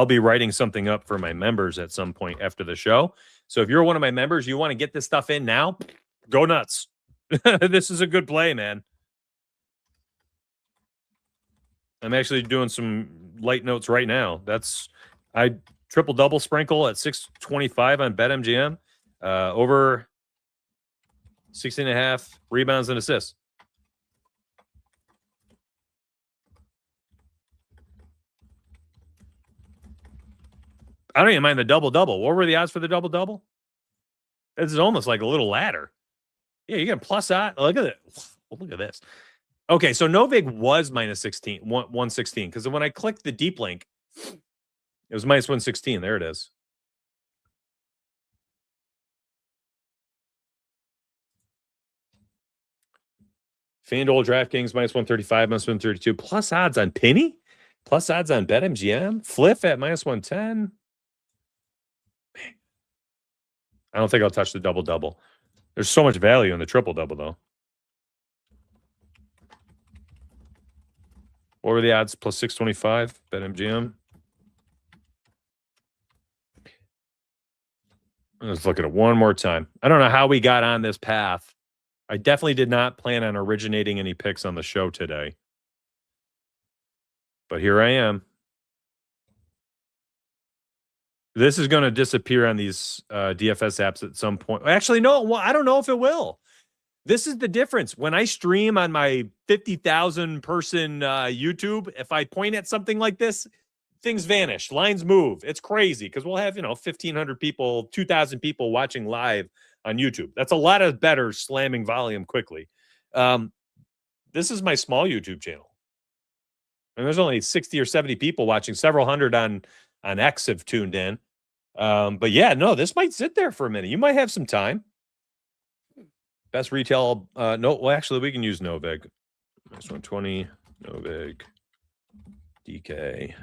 [SPEAKER 1] be writing something up for my members at some point after the show. So if you're one of my members, you want to get this stuff in now, go nuts. This is a good play, man. I'm actually doing some light notes right now. I triple double sprinkle at 625 on BetMGM, over 16.5 rebounds and assists. I don't even mind the double-double. What were the odds for the double-double? This is almost like a little ladder. Yeah, you get plus odds. Look at it. Look at this. Okay, so Novig was minus 116, because when I clicked the deep link, it was minus 116. There it is. FanDuel, DraftKings, minus 135, minus 132. Plus odds on Penny? Plus odds on BetMGM? Fliff at minus 110? I don't think I'll touch the double-double. There's so much value in the triple-double, though. What were the odds? Plus 625, BetMGM. Let's look at it one more time. I don't know how we got on this path. I definitely did not plan on originating any picks on the show today. But here I am. This is going to disappear on these DFS apps at some point. Actually, no, I don't know if it will. This is the difference. When I stream on my 50,000 person YouTube, if I point at something like this, things vanish, lines move. It's crazy because we'll have, 1,500 people, 2,000 people watching live on YouTube. That's a lot of better slamming volume quickly. This is my small YouTube channel. And there's only 60 or 70 people watching. Several hundred on X have tuned in. But yeah, no, this might sit there for a minute. You might have some time. Best retail. No, well, actually, we can use Novig. Minus 120, Novig, DK.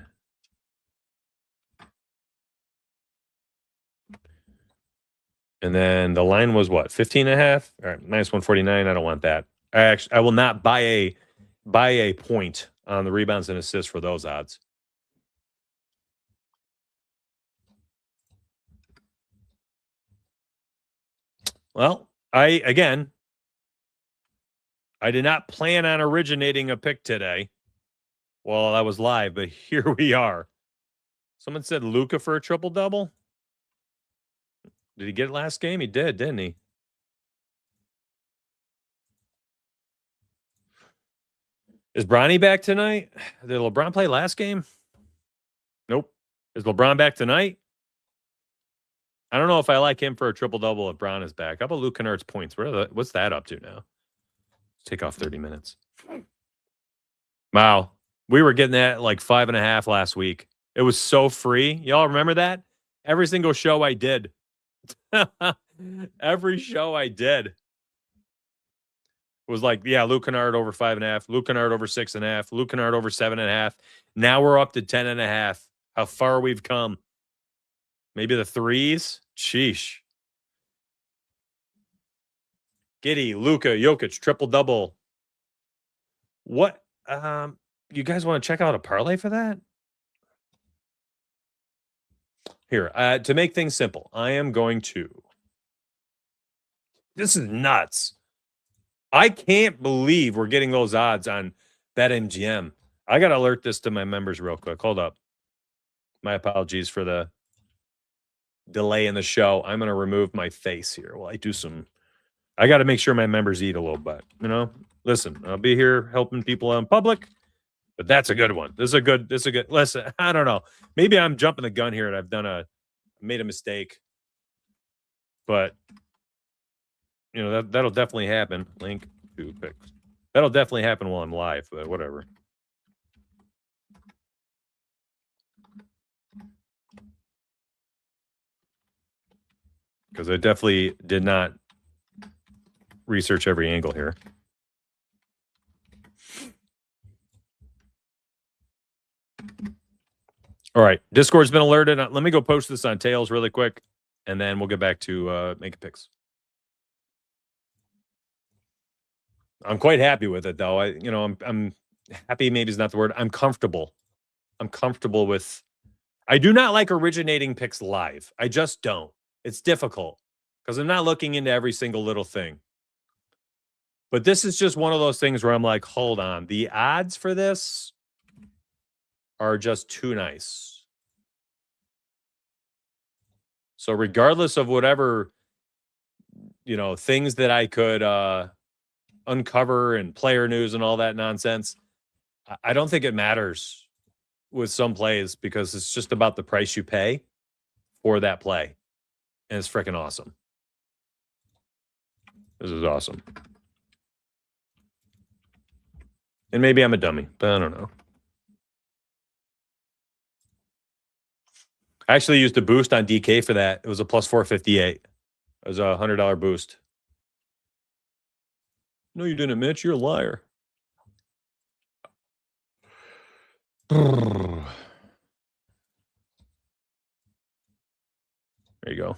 [SPEAKER 1] And then the line was what? 15.5? All right, minus 149. I don't want that. I will not buy a point on the rebounds and assists for those odds. Well, I did not plan on originating a pick today while I was live, but here we are. Someone said Luka for a triple-double. Did he get it last game? He did, didn't he? Is Bronny back tonight? Did LeBron play last game? Nope. Is LeBron back tonight? I don't know if I like him for a triple-double if Bron is back. How about Luke Kennard's points? What's that up to now? Let's take off 30 minutes. Wow. We were getting that like 5.5 last week. It was so free. Y'all remember that? Every single show I did. Every show I did. was like, yeah, Luke Kennard over 5.5, Luke Kennard over 6.5, Luke Kennard over 7.5. Now we're up to 10.5. How far we've come. Maybe the threes? Sheesh. Giddy, Luka, Jokic, triple-double. What? You guys want to check out a parlay for that? Here, to make things simple, I am going to. This is nuts. I can't believe we're getting those odds on BetMGM. I got to alert this to my members real quick. Hold up. My apologies for the delay in the show. I'm going to remove my face here while I do some. I got to make sure my members eat a little bit. You know, listen, I'll be here helping people out in public, but that's a good one. This is a good. Listen, I don't know. Maybe I'm jumping the gun here and I've made a mistake, but you know that'll definitely happen. Link to picks. That'll definitely happen while I'm live, but whatever. Because I definitely did not research every angle here. All right. Discord's been alerted. Let me go post this on Tails really quick, and then we'll get back to making picks. I'm quite happy with it, though. I'm happy. Maybe is not the word. I'm comfortable. I'm comfortable with. I do not like originating picks live. I just don't. It's difficult because I'm not looking into every single little thing. But this is just one of those things where I'm like, hold on. The odds for this are just too nice. So regardless of whatever, things that I could uncover and player news and all that nonsense, I don't think it matters with some plays because it's just about the price you pay for that play. And it's freaking awesome. This is awesome. And maybe I'm a dummy, but I don't know. I actually used a boost on DK for that. It was a plus 458. It was a $100 boost. No, you didn't, Mitch. You're a liar. There you go.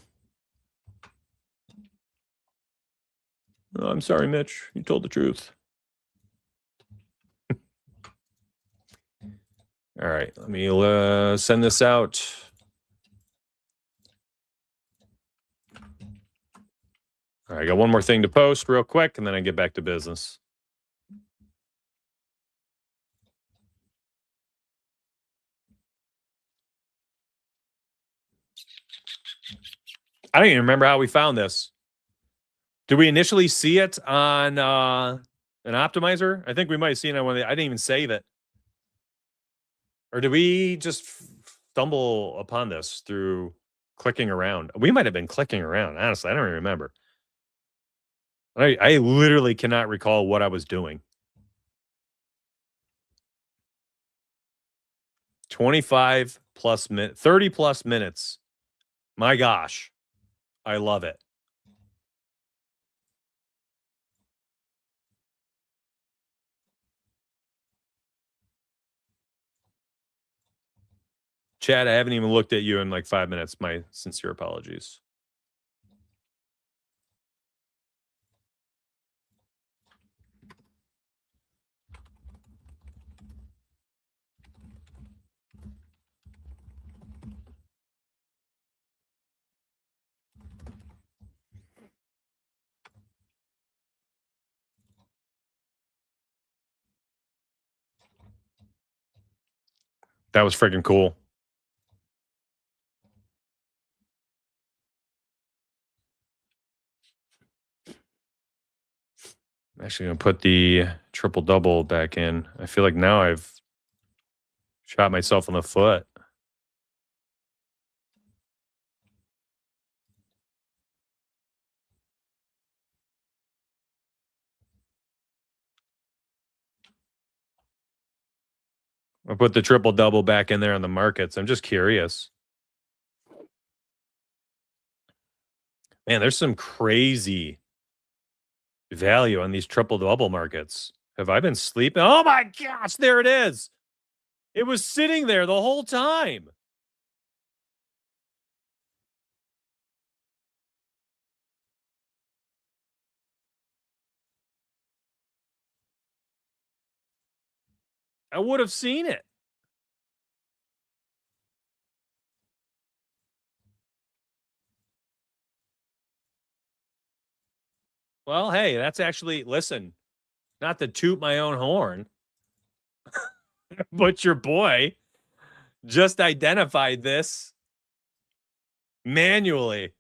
[SPEAKER 1] Oh, I'm sorry, Mitch. You told the truth. All right. Let me send this out. All right. I got one more thing to post real quick, and then I get back to business. I don't even remember how we found this. Did we initially see it on an optimizer? I think we might have seen it when I didn't even save it. Or did we just stumble upon this through clicking around? We might have been clicking around. Honestly, I don't even remember. I literally cannot recall what I was doing. 25 plus minutes, 30 plus minutes. My gosh. I love it. Chad, I haven't even looked at you in like 5 minutes. My sincere apologies. That was freaking cool. I'm actually going to put the triple-double back in. I feel like now I've shot myself in the foot. I'll put the triple-double back in there on the markets. I'm just curious. Man, there's some crazy value on these triple-double markets. Have I been sleeping? Oh, my gosh, there it is. It was sitting there the whole time. I would have seen it. Well, hey, that's actually, listen, not to toot my own horn, but your boy just identified this manually.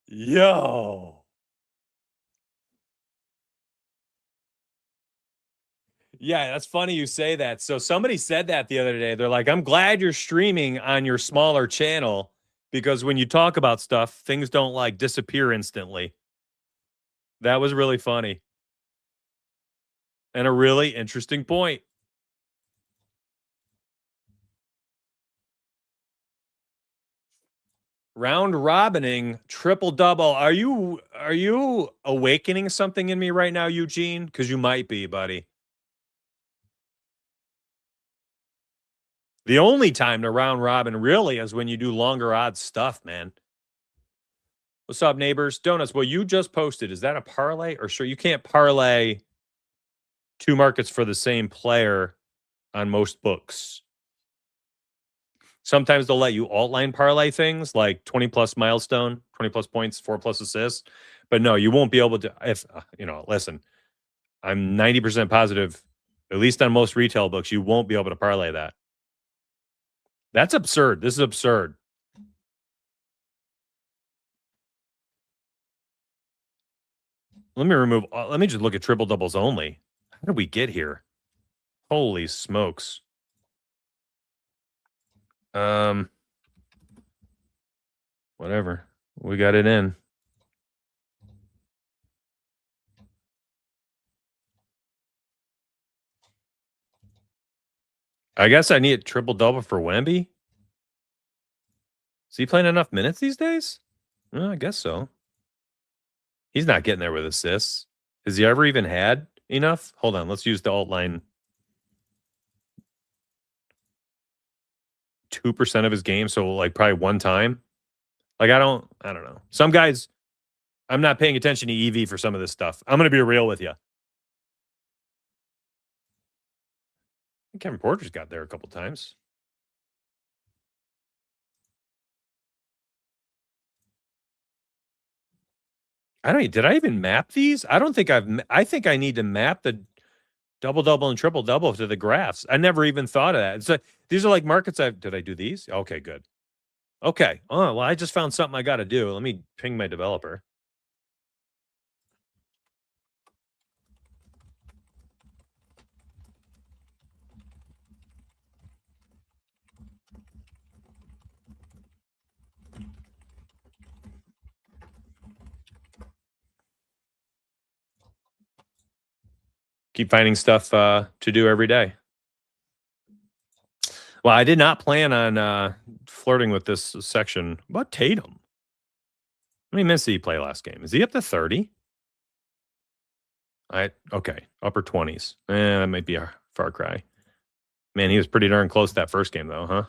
[SPEAKER 1] Yo. Yeah, that's funny you say that. So somebody said that the other day. They're like, I'm glad you're streaming on your smaller channel because when you talk about stuff, things don't like disappear instantly. That was really funny and a really interesting point. Round robining, triple double. Are you awakening something in me right now, Eugene? Because you might be, buddy. The only time to round robin really is when you do longer odds stuff, man. What's up, neighbors? Donuts. Well, you just posted. Is that a parlay? Or sure, you can't parlay two markets for the same player on most books. Sometimes they'll let you outline parlay things like 20 plus milestone, 20 plus points, 4 plus assists. But no, you won't be able to. If listen, I'm 90% positive, at least on most retail books, you won't be able to parlay that. That's absurd. This is absurd. Let me just look at triple doubles only. How did we get here? Holy smokes. Whatever. We got it in. I guess I need a triple double for Wemby. Is he playing enough minutes these days? Well, I guess so. He's not getting there with assists. Has he ever even had enough? Hold on. Let's use the alt line. 2% of his game. So like probably one time. Like I don't know. Some guys, I'm not paying attention to EV for some of this stuff. I'm going to be real with you. Kevin Porter's got there a couple times. Did I even map these? I don't think I think I need to map the double-double and triple-double to the graphs. I never even thought of that. So these are like markets did I do these? Okay, good. Okay. Oh, well, I just found something I got to do. Let me ping my developer. Keep finding stuff to do every day. Well, I did not plan on flirting with this section. What about Tatum? How many minutes did he play last game? Is he up to 30? Okay, upper 20s. That might be a far cry. Man, he was pretty darn close that first game, though, huh?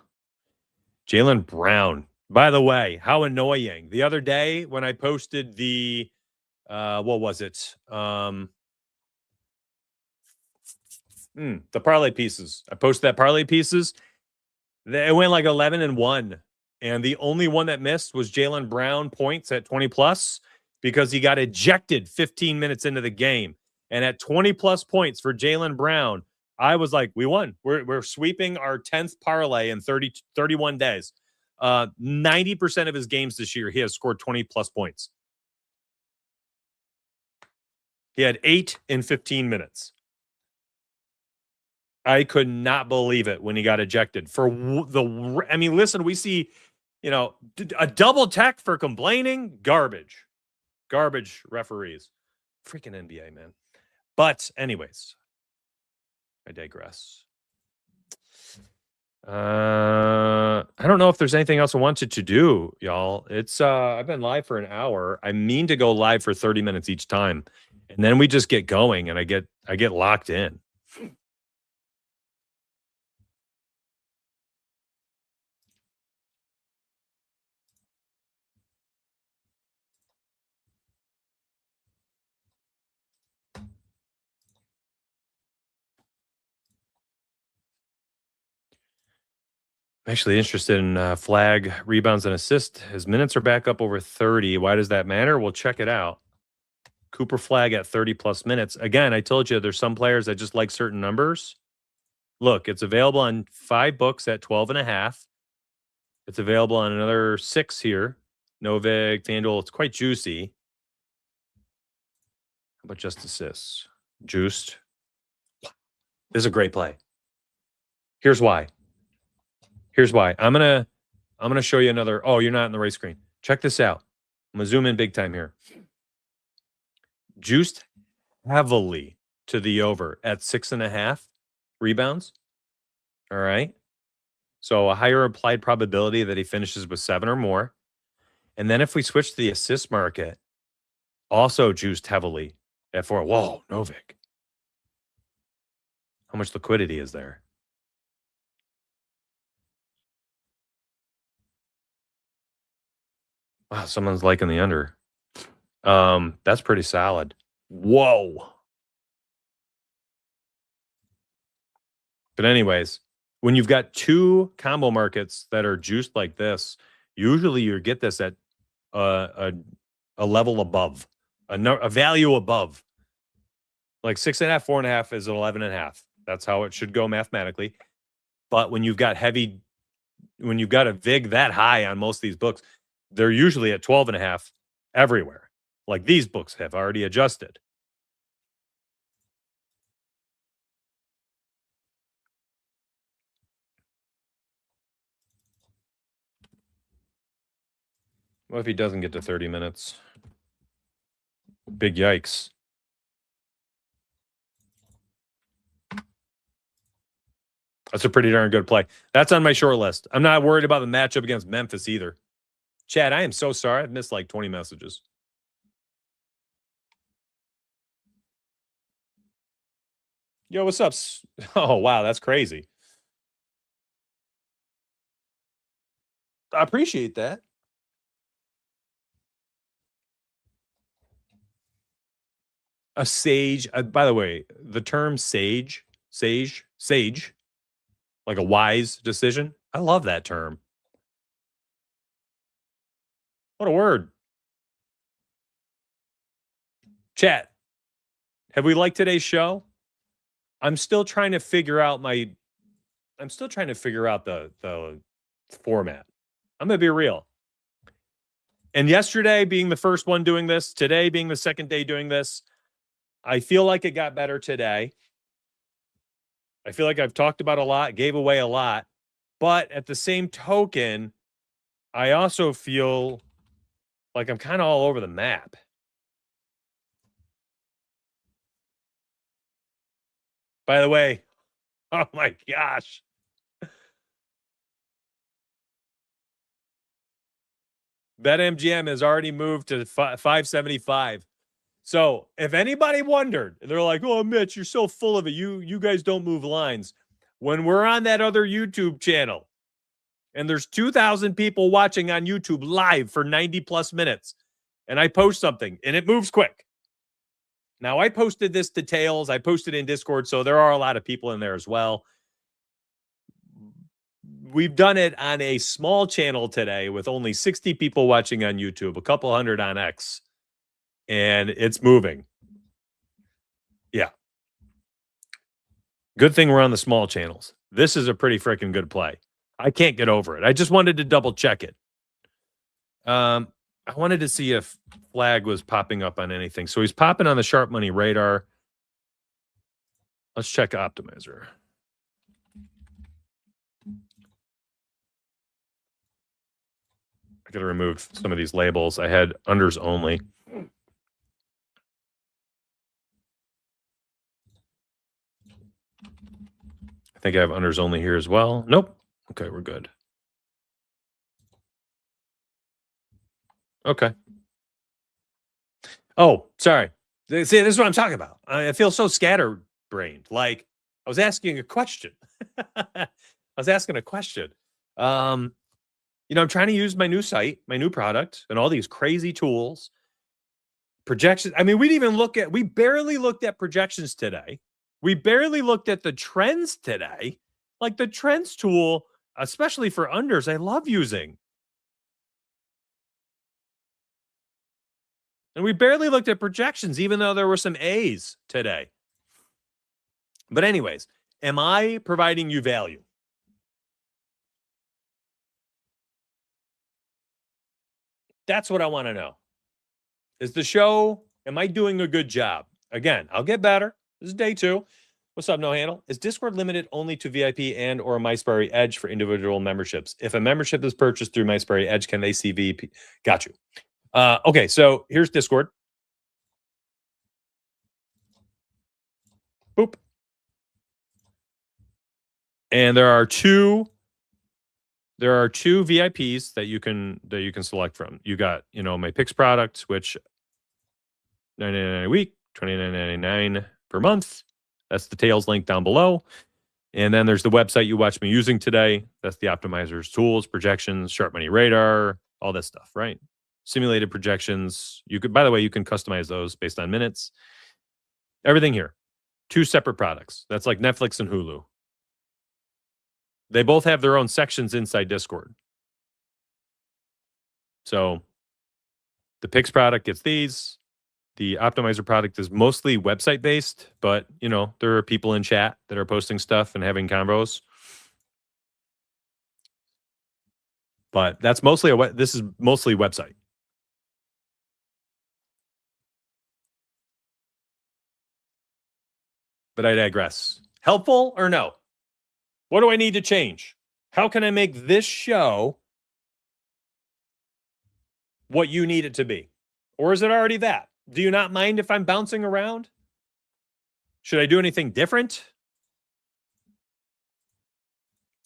[SPEAKER 1] Jaylen Brown. By the way, how annoying. The other day when I posted the, what was it? The parlay pieces. I posted that parlay pieces. It went like 11-1. And the only one that missed was Jaylen Brown points at 20 plus because he got ejected 15 minutes into the game. And at 20 plus points for Jaylen Brown, I was like, we won. We're sweeping our 10th parlay in 31 days. 90% of his games this year, he has scored 20 plus points. He had 8 in 15 minutes. I could not believe it when he got ejected listen, we see, a double tech for complaining, garbage referees, freaking NBA, man. But anyways, I digress. I don't know if there's anything else I wanted to do, y'all. It's I've been live for an hour. I mean to go live for 30 minutes each time. And then we just get going and I get locked in. I'm actually interested in flag rebounds and assists. His minutes are back up over 30. Why does that matter? We'll check it out. Cooper Flag at 30 plus minutes. Again, I told you there's some players that just like certain numbers. Look, it's available on 5 books at 12.5. It's available on another 6 here. Novik, FanDuel. It's quite juicy. How about just assists? Juiced. This is a great play. Here's why. I'm gonna show you another. Oh, you're not in the right screen. Check this out. I'm gonna zoom in big time here. Juiced heavily to the over at 6.5 rebounds. All right. So a higher applied probability that he finishes with 7 or more. And then if we switch to the assist market, also juiced heavily at 4. Whoa, Novik. How much liquidity is there? Wow, someone's liking the under. That's pretty solid. Whoa. But anyways, when you've got 2 combo markets that are juiced like this, usually you get this at a level above, a value above. Like 6.5, 4.5 is 11.5. That's how it should go mathematically. But when you've got a VIG that high on most of these books, they're usually at 12.5 everywhere. Like these books have already adjusted. What if he doesn't get to 30 minutes? Big yikes. That's a pretty darn good play. That's on my short list. I'm not worried about the matchup against Memphis either. Chad, I am so sorry. I've missed like 20 messages. Yo, what's up? Oh, wow. That's crazy. I appreciate that. A sage. By the way, the term sage, like a wise decision. I love that term. What a word. Chat, have we liked today's show? I'm still trying to figure out the format. I'm going to be real. And yesterday being the first one doing this, today being the second day doing this, I feel like it got better today. I feel like I've talked about a lot, gave away a lot. But at the same token, I also feel like I'm kind of all over the map. By the way, oh my gosh. BetMGM has already moved to 575. So if anybody wondered, they're like, oh, Mitch, you're so full of it. You guys don't move lines. When we're on that other YouTube channel and there's 2,000 people watching on YouTube live for 90 plus minutes and I post something and it moves quick. Now, I posted this to Tails. I posted in Discord, so there are a lot of people in there as well. We've done it on a small channel today with only 60 people watching on YouTube, a couple hundred on X, and it's moving. Yeah. Good thing we're on the small channels. This is a pretty freaking good play. I can't get over it. I just wanted to double check it. I wanted to see if Flag was popping up on anything. So he's popping on the sharp money radar. Let's check Optimizer. I got to remove some of these labels. I had unders only. I think I have unders only here as well. Nope. Okay, we're good. Okay. Oh, sorry. See, this is what I'm talking about. I feel so scatterbrained. Like I was asking a question. I was asking a question. Um, I'm trying to use my new site, my new product, and all these crazy tools, projections. I mean, we barely looked at projections today. We barely looked at the trends today. Like the trends tool, especially for unders, I love using. And we barely looked at projections, even though there were some A's today. But anyways, am I providing you value? That's what I want to know. Is the show, am I doing a good job? Again, I'll get better. This is day 2. What's up, No Handle? Is Discord limited only to VIP and or MySperry Edge for individual memberships? If a membership is purchased through MySperry Edge, can they see VIP? Got you. Okay, so here's Discord. Boop. And there are two VIPs that you can select from. You got, my picks product, which $9.99 a week, $29.99 per month. That's the Tails link down below. And then there's the website you watched me using today. That's the optimizers, tools, projections, sharp money radar, all that stuff, right? Simulated projections. By the way, you can customize those based on minutes. Everything here. 2 separate products. That's like Netflix and Hulu. They both have their own sections inside Discord. So the picks product gets these. The optimizer product is mostly website based, but there are people in chat that are posting stuff and having convos. But that's mostly this is mostly website. But I digress. Helpful or no? What do I need to change? How can I make this show what you need it to be? Or is it already that? Do you not mind if I'm bouncing around? Should I do anything different?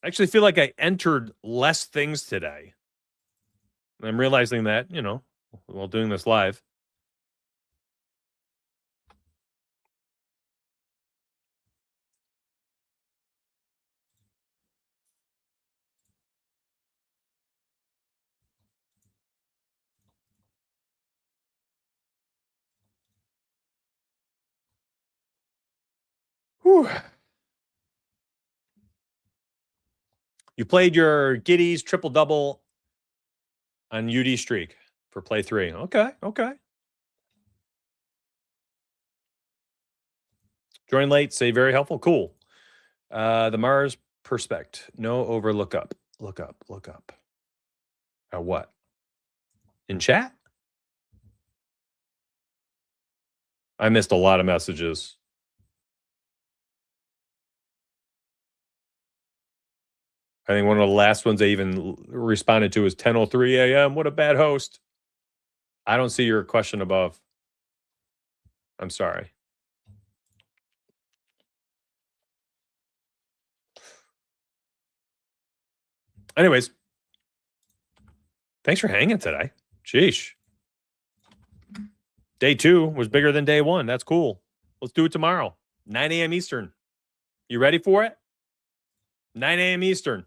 [SPEAKER 1] I actually feel like I entered less things today. I'm realizing that, while doing this live. Whew. You played your Giddies triple-double on UD Streak for play 3. Okay. Join late, say very helpful. Cool. The Mars Perspect. No over, look up. Look up. What? In chat? I missed a lot of messages. I think one of the last ones I even responded to is 10:03 a.m. What a bad host. I don't see your question above. I'm sorry. Anyways, thanks for hanging today. Sheesh. Day 2 was bigger than day 1. That's cool. Let's do it tomorrow, 9 a.m. Eastern. You ready for it? 9 a.m. Eastern.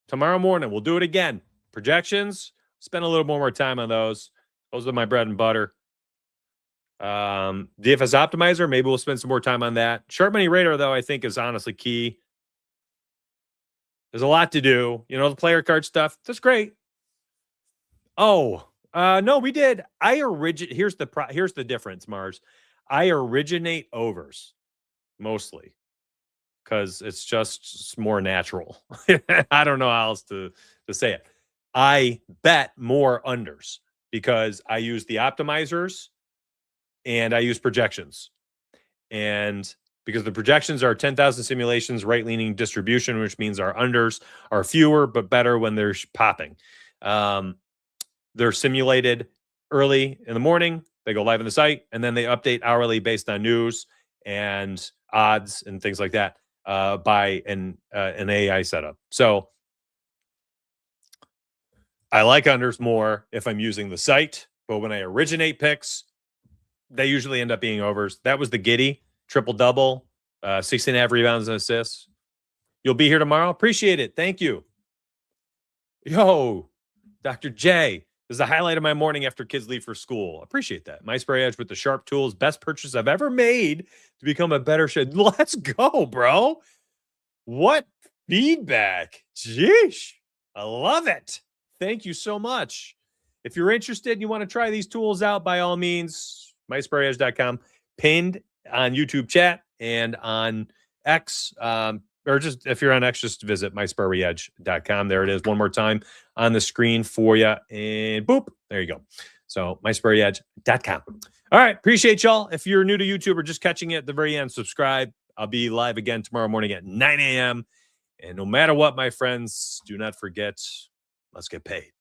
[SPEAKER 1] Tomorrow morning, we'll do it again. Projections, spend a little more time on those. Those are my bread and butter. DFS Optimizer, maybe we'll spend some more time on that. Sharp Money Radar, though, I think is honestly key. There's a lot to do. The player card stuff. That's great. Oh, no, we did. Here's the difference, Mars. I originate overs mostly because it's just more natural. I don't know how else to say it. I bet more unders because I use the optimizers and I use projections. And because the projections are 10,000 simulations, right-leaning distribution, which means our unders are fewer but better when they're popping. They're simulated early in the morning. They go live on the site, and then they update hourly based on news and odds and things like that by an AI setup. So I like unders more if I'm using the site, but when I originate picks, they usually end up being overs. That was the Giddy triple-double, 16.5 rebounds and assists. You'll be here tomorrow? Appreciate it. Thank you. Yo, Dr. J. This is the highlight of my morning after kids leave for school. Appreciate that. My Spray Edge with the sharp tools. Best purchase I've ever made to become a better shed. Let's go, bro. What feedback. Jeesh. I love it. Thank you so much. If you're interested and you want to try these tools out, by all means, mysprayedge.com, pinned on YouTube chat and on X, or just if you're on X, just visit mysprayedge.com. There it is one more time on the screen for you. And boop, there you go. So mysprayedge.com. All right. Appreciate y'all. If you're new to YouTube or just catching it at the very end, subscribe. I'll be live again tomorrow morning at 9 a.m. And no matter what, my friends, do not forget, let's get paid.